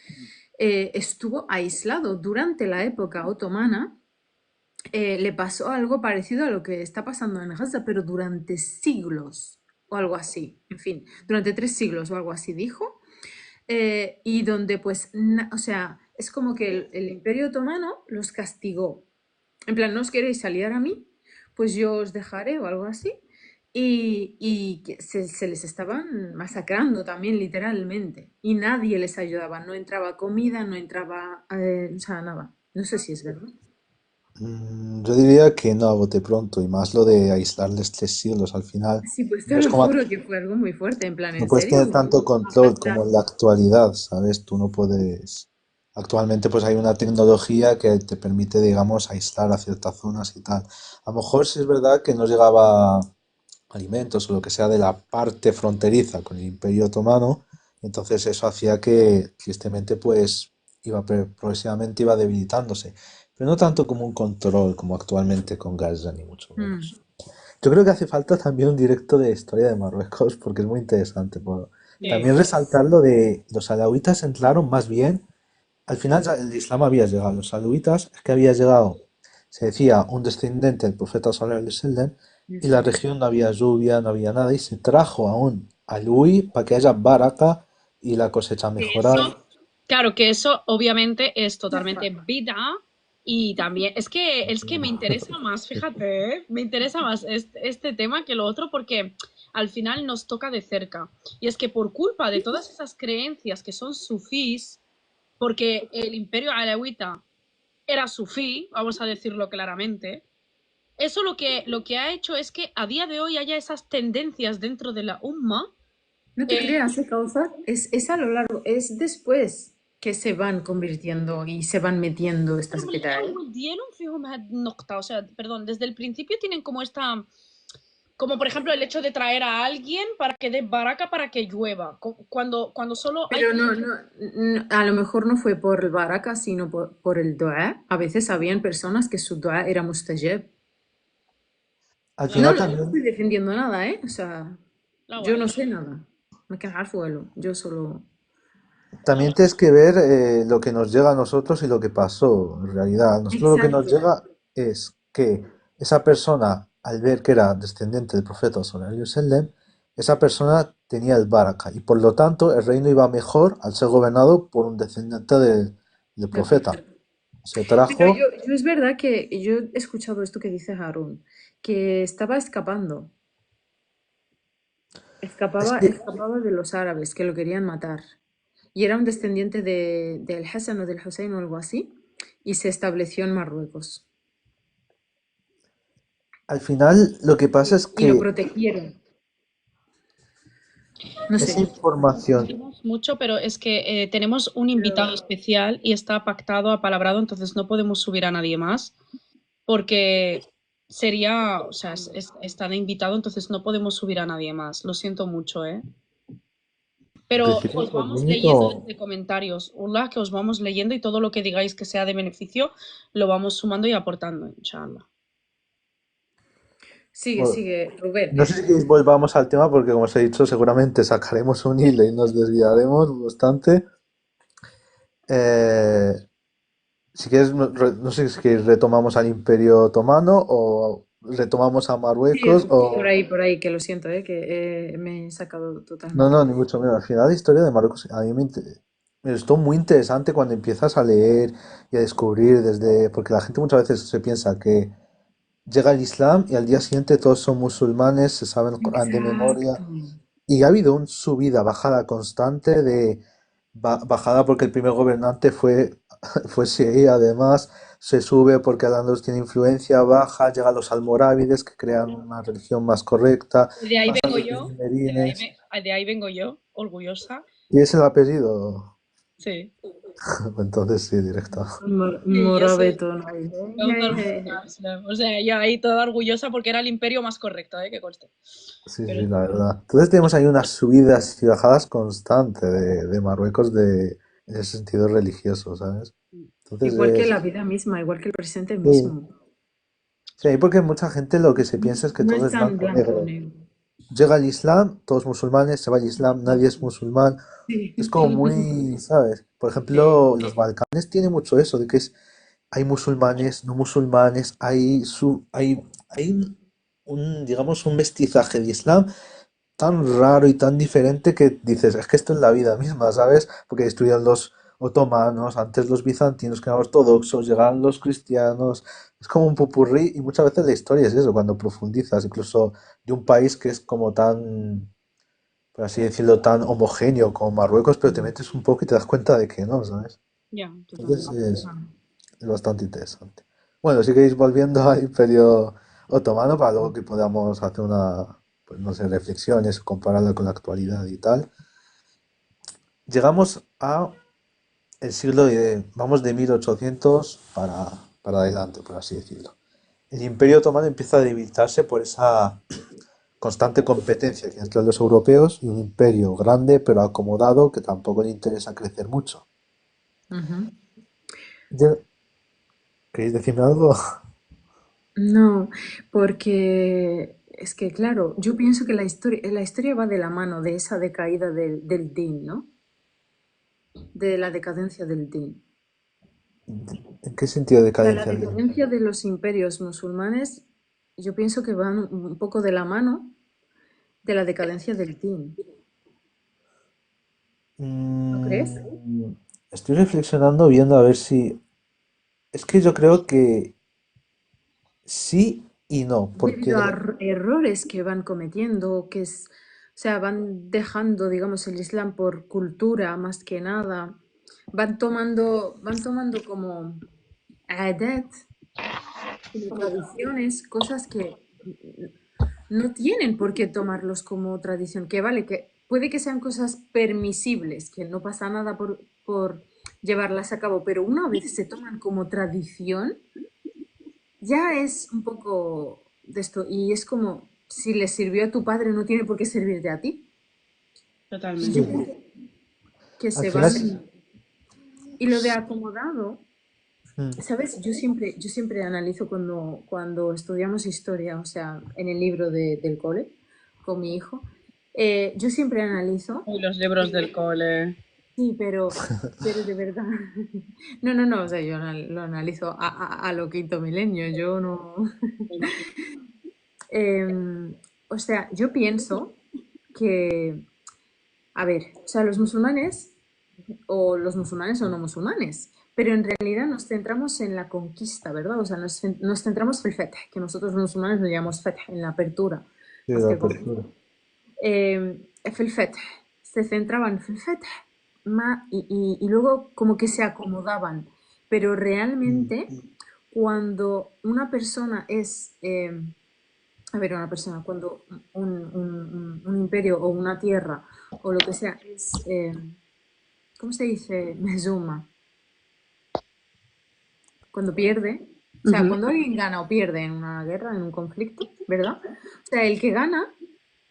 estuvo aislado durante la época otomana. Le pasó algo parecido a lo que está pasando en Gaza, pero durante siglos o algo así. En fin, durante 3 siglos o algo así dijo. Y donde pues, o sea, es como que el Imperio Otomano los castigó. En plan, ¿no os queréis aliar a mí? Pues yo os dejaré o algo así. Y que se les estaban masacrando también literalmente. Y nadie les ayudaba. No entraba comida, no entraba, o sea, nada. No sé si es verdad. Yo diría que no a bote pronto, y más lo de aislarles 3 siglos al final. Sí, pues No te es lo como, juro que fue algo muy fuerte, en plan, no ¿en puedes serio? tener tanto control como en la actualidad, ¿sabes? Tú no puedes. Actualmente, pues hay una tecnología que te permite, digamos, aislar a ciertas zonas y tal. A lo mejor sí es verdad que no llegaba alimentos o lo que sea de la parte fronteriza con el Imperio Otomano, entonces eso hacía que, tristemente, pues progresivamente iba debilitándose. Pero no tanto como un control como actualmente con Gaza, ni mucho Mm, menos. Yo creo que hace falta también un directo de historia de Marruecos porque es muy interesante. Sí. También resaltar lo de los alawitas entraron más bien, al final ya el Islam había llegado. Los saluditas es que había llegado, se decía, un descendiente del profeta sallallahu alaihi wasallam, y la Ujú. región no había lluvia, no había nada, y se trajo a un alui para que haya baraka y la cosecha mejorara. Eso, claro que eso obviamente es totalmente vida y también es que me interesa más, fíjate, ¿eh? Me interesa más este tema que lo otro porque al final nos toca de cerca. Y es que por culpa de todas esas creencias que son sufís, porque el imperio alawita era sufí, vamos a decirlo claramente, eso lo que ha hecho es que a día de hoy haya esas tendencias dentro de la umma. No te creas, causa es a lo largo, es después que se van convirtiendo y se van metiendo estas بداية. الأول ديالهم فيهم هاد النقطة, o sea, perdón, desde el principio tienen como esta, como por ejemplo el hecho de traer a alguien para que dé baraka para que llueva, cuando solo hay Pero a lo mejor no fue por el baraka, sino por el dua. A veces habían personas que su dua era mustajab. Al la No, final no, no también, estoy defendiendo nada, ¿eh? O sea, la yo no guay, sé nada. Me quedo al suelo. Yo solo. la también guay. tienes que ver lo que nos llega a nosotros y lo que pasó en realidad. A nosotros lo que nos Exacto. llega es que esa persona, al ver que era descendiente del profeta sallallahu alaihi wasallam, esa persona tenía el baraka y por lo tanto el reino iba mejor al ser gobernado por un descendiente del Del profeta. profeta. Se Pero trajo, yo es verdad que yo he escuchado esto que dice Harun, que estaba escapando. es Escapaba, que escapaba de los árabes que lo querían matar. Y era un descendiente del Hassan o del Hussein o algo así. Y se estableció en Marruecos. al final lo que pasa es Y lo que protegieron. No sé. esa información, Sentimos mucho, pero es que tenemos un invitado Pero especial y está pactado, apalabrado, entonces no podemos subir a nadie más porque sería, o sea, está de invitado, entonces no podemos subir a nadie más. Lo siento mucho, ¿eh? en Pero principio os por vamos mí leyendo no. desde comentarios. Hola, que os vamos leyendo y todo lo que digáis que sea de beneficio lo vamos sumando y aportando, inshallah. sigue, Bueno, sigue, Rubén. no sé si queréis volvamos al tema porque como os he dicho seguramente sacaremos un hilo y nos desviaremos bastante. Eh, si quieres, no sé si queréis retomamos al Imperio Otomano o retomamos a Sí, Marruecos o... por ahí, que lo siento, que me he sacado No, totalmente. no, ni mucho menos. Al final la historia de Marruecos a mí me resultó muy interesante cuando empiezas a leer y a descubrir desde... Porque la gente muchas veces se piensa que llega el Islam y al día siguiente todos son musulmanes, se saben el Corán de memoria. Exacto. Y ha habido un subida, bajada constante de bajada porque el primer gobernante fue Seguí, además se sube porque Al-Ándalus tiene influencia, baja, llega a los almorávides que crean una religión más correcta, De ahí pasan vengo los yo, beduinenes. de ahí vengo yo, orgullosa. ¿Y es el apellido? Sí. Entonces sí, directo. Sí, yo soy Morabeto, no hay. O sea, yo ahí toda orgullosa porque era el imperio más correcto, que conste. Sí, Pero sí, la verdad. Entonces tenemos ahí unas subidas y bajadas constantes de Marruecos en ese sentido religioso, ¿sabes? Entonces Igual que la vida misma, igual que el presente sí, mismo. sí, ahí porque mucha gente lo que se piensa es que No todo es es tan blanco o blanco o negro. negro. Llega el Islam, todos musulmanes, se va el Islam, nadie es musulmán. Sí. Es como muy, ¿sabes? Por Sí. ejemplo, los Balcanes tiene mucho eso, de que hay musulmanes, no musulmanes, hay digamos, un mestizaje de Islam tan raro y tan diferente que dices, es que esto es la vida misma, ¿sabes? Porque destruyeron los otomanos, antes los bizantinos que eran ortodoxos, llegaron los cristianos, es como un popurrí y muchas veces la historia es eso, cuando profundizas, incluso de un país que es como tan, por así decirlo, tan homogéneo como Marruecos, pero te metes un poco y te das cuenta de que no, ¿sabes? ya, Entonces totalmente. es bastante interesante. Bueno, si queréis volviendo al Imperio Otomano para luego que podamos hacer una, pues no sé, reflexiones, compararlo con la actualidad y tal. Llegamos a el siglo vamos de 1800 para adelante, por así decirlo. El Imperio Otomano empieza a debilitarse por esa constante competencia que hay entre los europeos y un imperio grande pero acomodado que tampoco le interesa crecer mucho. Ujú. Ya- ¿Queréis decirme algo? No, porque es que, claro, yo pienso que la historia va de la mano de esa decaída del din, ¿no? De la decadencia del din. ¿En qué sentido O sea, la decadencia del decadencia de los imperios musulmanes, yo pienso que van un poco de la mano de la decadencia del din. ¿No crees? Mm, estoy reflexionando viendo a ver si... Es que yo creo que sí y no, Debido a porque... errores que van cometiendo, o sea, van dejando, digamos, el Islam por cultura más que nada, van tomando como adat, como tradiciones, cosas que no tienen por qué tomarlos como tradición, que vale, que puede que sean cosas permisibles, que no pasa nada por llevarlas a cabo, pero una vez se toman como tradición, ya es un poco de esto, y es como, si le sirvió a tu padre, no tiene por qué servirte a ti. Y yo Totalmente. Sí, creo que al se final... van... Y lo de acomodado, Mm, ¿sabes? Yo siempre analizo cuando estudiamos historia, o sea, en el libro del cole, con mi hijo, yo siempre analizo, Uy, los libros del cole. sí, pero de verdad, no, no, no, o sea, yo lo analizo a lo quinto milenio, yo no, Em, o sea, yo pienso que, a ver, o sea, los musulmanes o no musulmanes, pero en realidad nos centramos en la conquista, ¿verdad? O sea, nos centramos en el Feth, que nosotros los musulmanes lo llamamos Feth, en la apertura, sí, más la que conquista. apertura. في الفتح se centraban en el Feth y luego como que se acomodaban, pero Mm, realmente cuando una persona es a ver, una persona, cuando un imperio o una tierra o lo que sea es, ¿cómo se dice? Mezuma, cuando pierde, o sea, Ujú. cuando alguien gana o pierde en una guerra, en un conflicto, ¿verdad? O sea, el que gana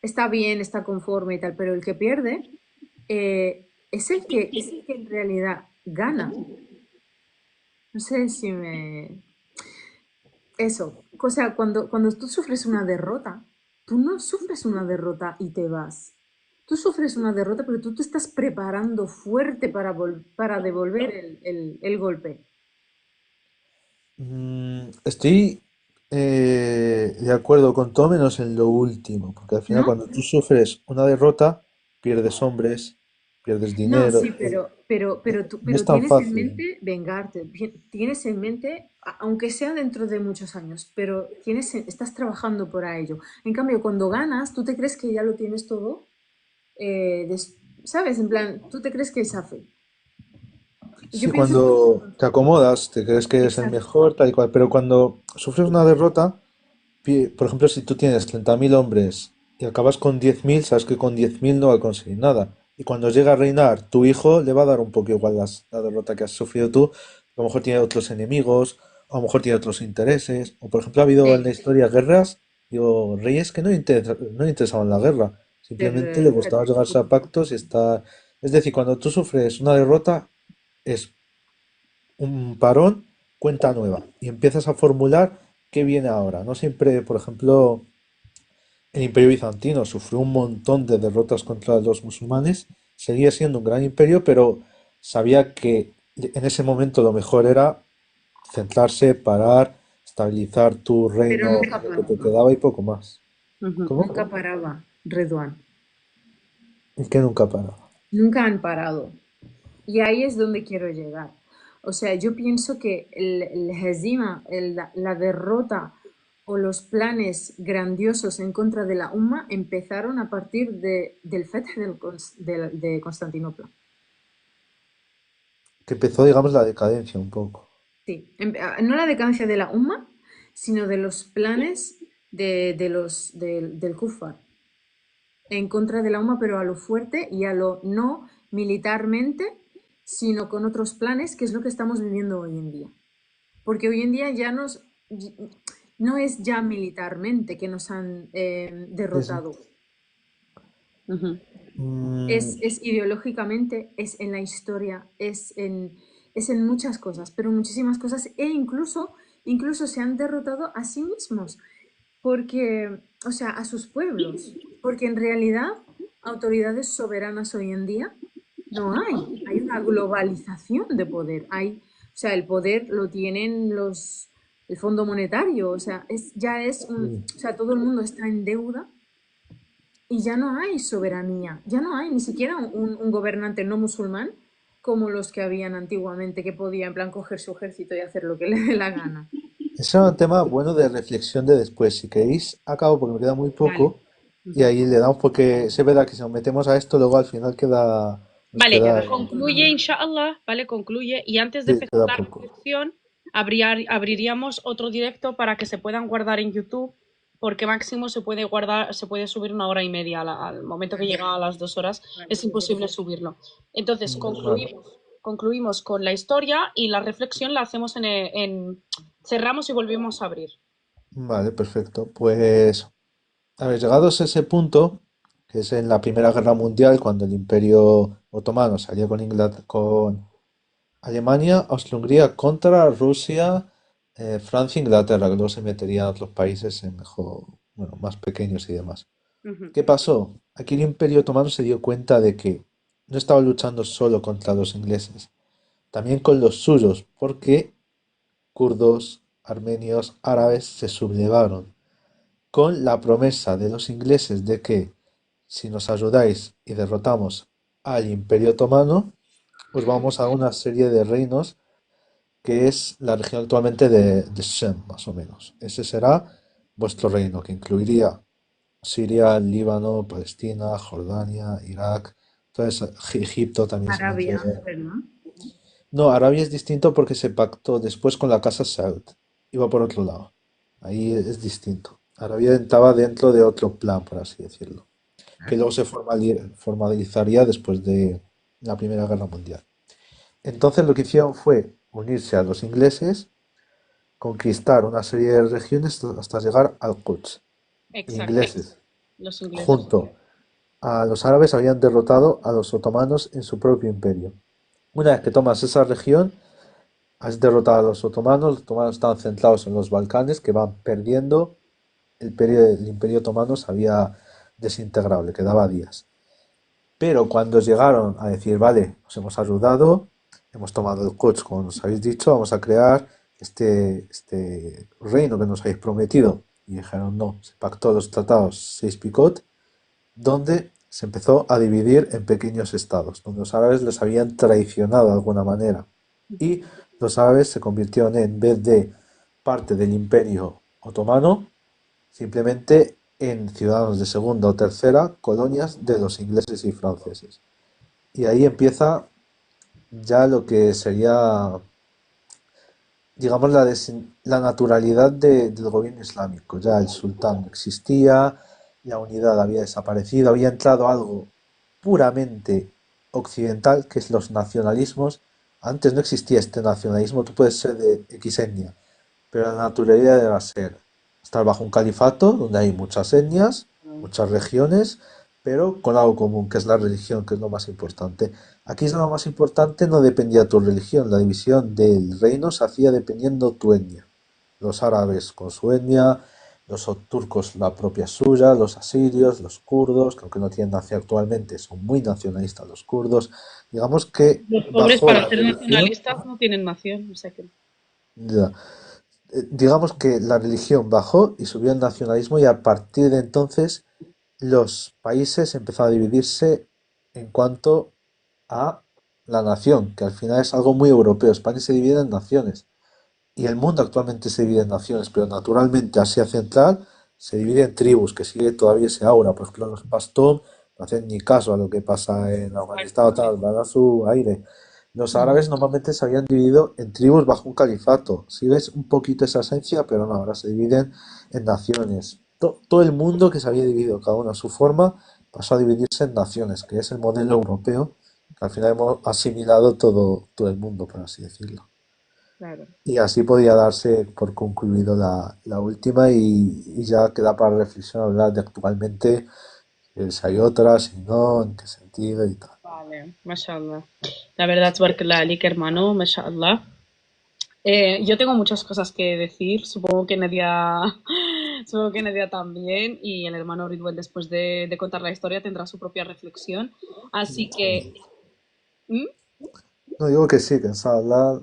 está bien, está conforme y tal, pero el que pierde es el que en realidad gana. No sé si me... Eso, o sea, cuando tú sufres una derrota, tú no sufres una derrota y te vas. Tú sufres una derrota, pero tú te estás preparando fuerte para devolver el golpe. estoy de acuerdo con todo menos en lo último, porque al final ¿No? cuando tú sufres una derrota, pierdes hombres, pierdes No, dinero. sí, No es pero tan tienes en fácil. mente vengarte, tienes en mente, aunque sea dentro de muchos años, pero estás trabajando para ello. En cambio, cuando ganas, tú te crees que ya lo tienes todo, ¿sabes? En plan, tú te crees que es fácil. Y yo Sí, pienso que... cuando te acomodas, te crees que eres el Exacto. mejor, tal y cual, pero cuando sufres una derrota, por ejemplo, si tú tienes 30.000 hombres y acabas con 10.000, sabes que con 10.000 no va a conseguir nada. Y cuando llega a reinar tu hijo, le va a dar un poco igual la derrota que has sufrido tú. A lo mejor tiene otros enemigos, a lo mejor tiene otros intereses. O por ejemplo, ha habido en la Sí, historia guerras, digo, reyes que no le interesaban la guerra. Simplemente le gustaba perfecto. llegarse a pactos y estar... Es decir, cuando tú sufres una derrota, es un parón, cuenta nueva. Y empiezas a formular qué viene ahora. No siempre, por ejemplo, el Imperio Bizantino sufrió un montón de derrotas contra los musulmanes, seguía siendo un gran imperio, pero sabía que en ese momento lo mejor era centrarse, parar, estabilizar tu Pero reino, nunca lo que te paraba. quedaba y poco más. Ujú. ¿Cómo? Nunca paraba, Redouane. Es que nunca paraba. Nunca han parado. Y ahí es donde quiero llegar. O sea, yo pienso que el hezima, la derrota o los planes grandiosos en contra de la Umma empezaron a partir del Feth de Constantinopla. Que empezó, digamos, la decadencia un poco. Sí, no la decadencia de la Umma, sino de los planes del Kufar en contra de la UMA, pero a lo fuerte y a lo no militarmente, sino con otros planes, que es lo que estamos viviendo hoy en día. Porque hoy en día no es ya militarmente que nos han Sí, sí. derrotado, Ujú. Mm, es ideológicamente, es en la historia, es en muchas cosas, pero muchísimas cosas, incluso se han derrotado a sí mismos, porque, o sea, a sus pueblos, porque en realidad autoridades soberanas hoy en día no hay. Hay una globalización de poder. sea, el poder lo tienen el Fondo Monetario, o sea, Mm. o sea, todo el mundo está en deuda y ya no hay soberanía, ya no hay ni siquiera un gobernante no musulmán como los que habían antiguamente, que podía en plan coger su ejército y hacer lo que le dé la gana. Ese es un tema bueno de reflexión de después. Si queréis, acabo porque me queda muy Vale. poco y ahí le damos porque es verdad que si nos metemos a esto, luego al final nos Vale, queda, Queda corto concluye, también. inshallah, ¿vale? Concluye. Y antes de sí, empezar queda la poco. reflexión, abriríamos otro directo para que se puedan guardar en YouTube, porque máximo se puede guardar, se puede subir 1 hora y media. Al momento que llega a las 2 horas, Vale, es imposible subirlo. Entonces, Vale, concluimos con la historia y la reflexión la hacemos cerramos y volvemos a abrir. vale, perfecto. Pues, a ver, llegados a ese punto, que es en la Primera Guerra Mundial, cuando el Imperio Otomano salía con Alemania, Austria-Hungría contra Rusia, Francia e Inglaterra, que luego se meterían otros países en mejor, bueno, más pequeños y demás. Ujú. ¿Qué pasó? Aquí el Imperio Otomano se dio cuenta de que no estaba luchando solo contra los ingleses, también con los suyos, porque kurdos, armenios, árabes se sublevaron, con la promesa de los ingleses de que si nos ayudáis y derrotamos al Imperio Otomano, os vamos a dar una serie de reinos que es la región actualmente de Shem, más o menos. Ese será vuestro reino, que incluiría Siria, Líbano, Palestina, Jordania, Irak. Entonces, Egipto también se Arabia, metería. ¿verdad? No, Arabia es distinto porque se pactó después con la casa Saud. Iba por otro lado. Ahí es distinto. Arabia estaba dentro de otro plan, por así decirlo, que luego se formalizaría después de la Primera Guerra Mundial. Entonces lo que hicieron fue unirse a los ingleses, conquistar una serie de regiones hasta llegar al Quds. Exacto, Ingleses, los ingleses. junto a los árabes, habían derrotado a los otomanos en su propio imperio. Una vez que tomas esa región, has derrotado a los otomanos estaban centrados en los Balcanes, que van perdiendo, el imperio otomano se había desintegrado, le quedaba días. Pero cuando llegaron a decir, vale, os hemos ayudado, hemos tomado el coach, como nos habéis dicho, vamos a crear este reino que nos habéis prometido. Y dijeron, no, se pactó los tratados Sykes-Picot, donde se empezó a dividir en pequeños estados, donde los árabes les habían traicionado de alguna manera. Y los árabes se convirtieron en vez de parte del imperio otomano, simplemente en ciudadanos de segunda o tercera colonias de los ingleses y franceses. Y ahí empieza ya lo que sería, digamos, la naturalidad del gobierno islámico. Ya el sultán no existía, la unidad había desaparecido, había entrado algo puramente occidental, que es los nacionalismos. Antes no existía este nacionalismo, tú puedes ser de X etnia, pero la naturalidad debe ser estar bajo un califato donde hay muchas etnias, muchas regiones, pero con algo común, que es la religión, que es lo más importante. Aquí es lo más importante, no dependía de tu religión, la división del reino se hacía dependiendo tu etnia. Los árabes con su etnia, los turcos la propia suya, los asirios, los kurdos, que aunque no tienen nación actualmente, son muy nacionalistas los kurdos. Digamos que Los pobres bajo para la ser religión, nacionalistas no tienen nación, o sea que... ya, digamos que la religión bajó y subió el nacionalismo y a partir de entonces los países empezaron a dividirse en cuanto a la nación, que al final es algo muy europeo. España se divide en naciones y el mundo actualmente se divide en naciones, pero naturalmente Asia Central se divide en tribus, que sigue todavía ese aura. Por ejemplo, los Pastón no hacen ni caso a lo que pasa en Afganistán o tal, van a su aire. Los árabes normalmente se habían dividido en tribus bajo un califato. Sigues un poquito esa esencia, pero no, ahora se dividen en naciones. Todo el mundo que se había dividido cada uno a su forma pasó a dividirse en naciones, que es el modelo europeo, que al final hemos asimilado todo el mundo, por así decirlo. Claro. Y así podía darse por concluido la última y ya queda para reflexión hablar de actualmente si hay otras, si no, en qué sentido y tal. Vale, mashallah. La verdad, Tabarakallah alik, hermano, mashallah. Yo tengo muchas cosas que decir, supongo que Nadia, supongo que Nadia también, y el hermano Ridwell después de contar la historia tendrá su propia reflexión. Así que, ¿mm? No digo que sí, que en Salah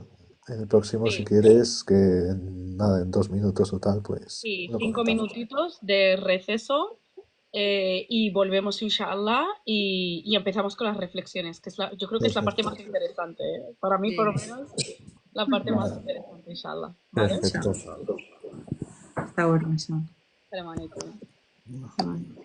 En el próximo, si Sí, quieres, que nada, en 2 minutos o tal, pues sí, lo 5 comentamos. minutitos de receso y volvemos, inshallah, y empezamos con las reflexiones, que yo creo que es la parte más Perfecto. interesante, ¿eh? Para mí, por lo Sí. menos, la parte más Vale, interesante, inshallah, ¿vale? perfecto. Inshallah. Está bueno eso. Salam alaikum. Vale.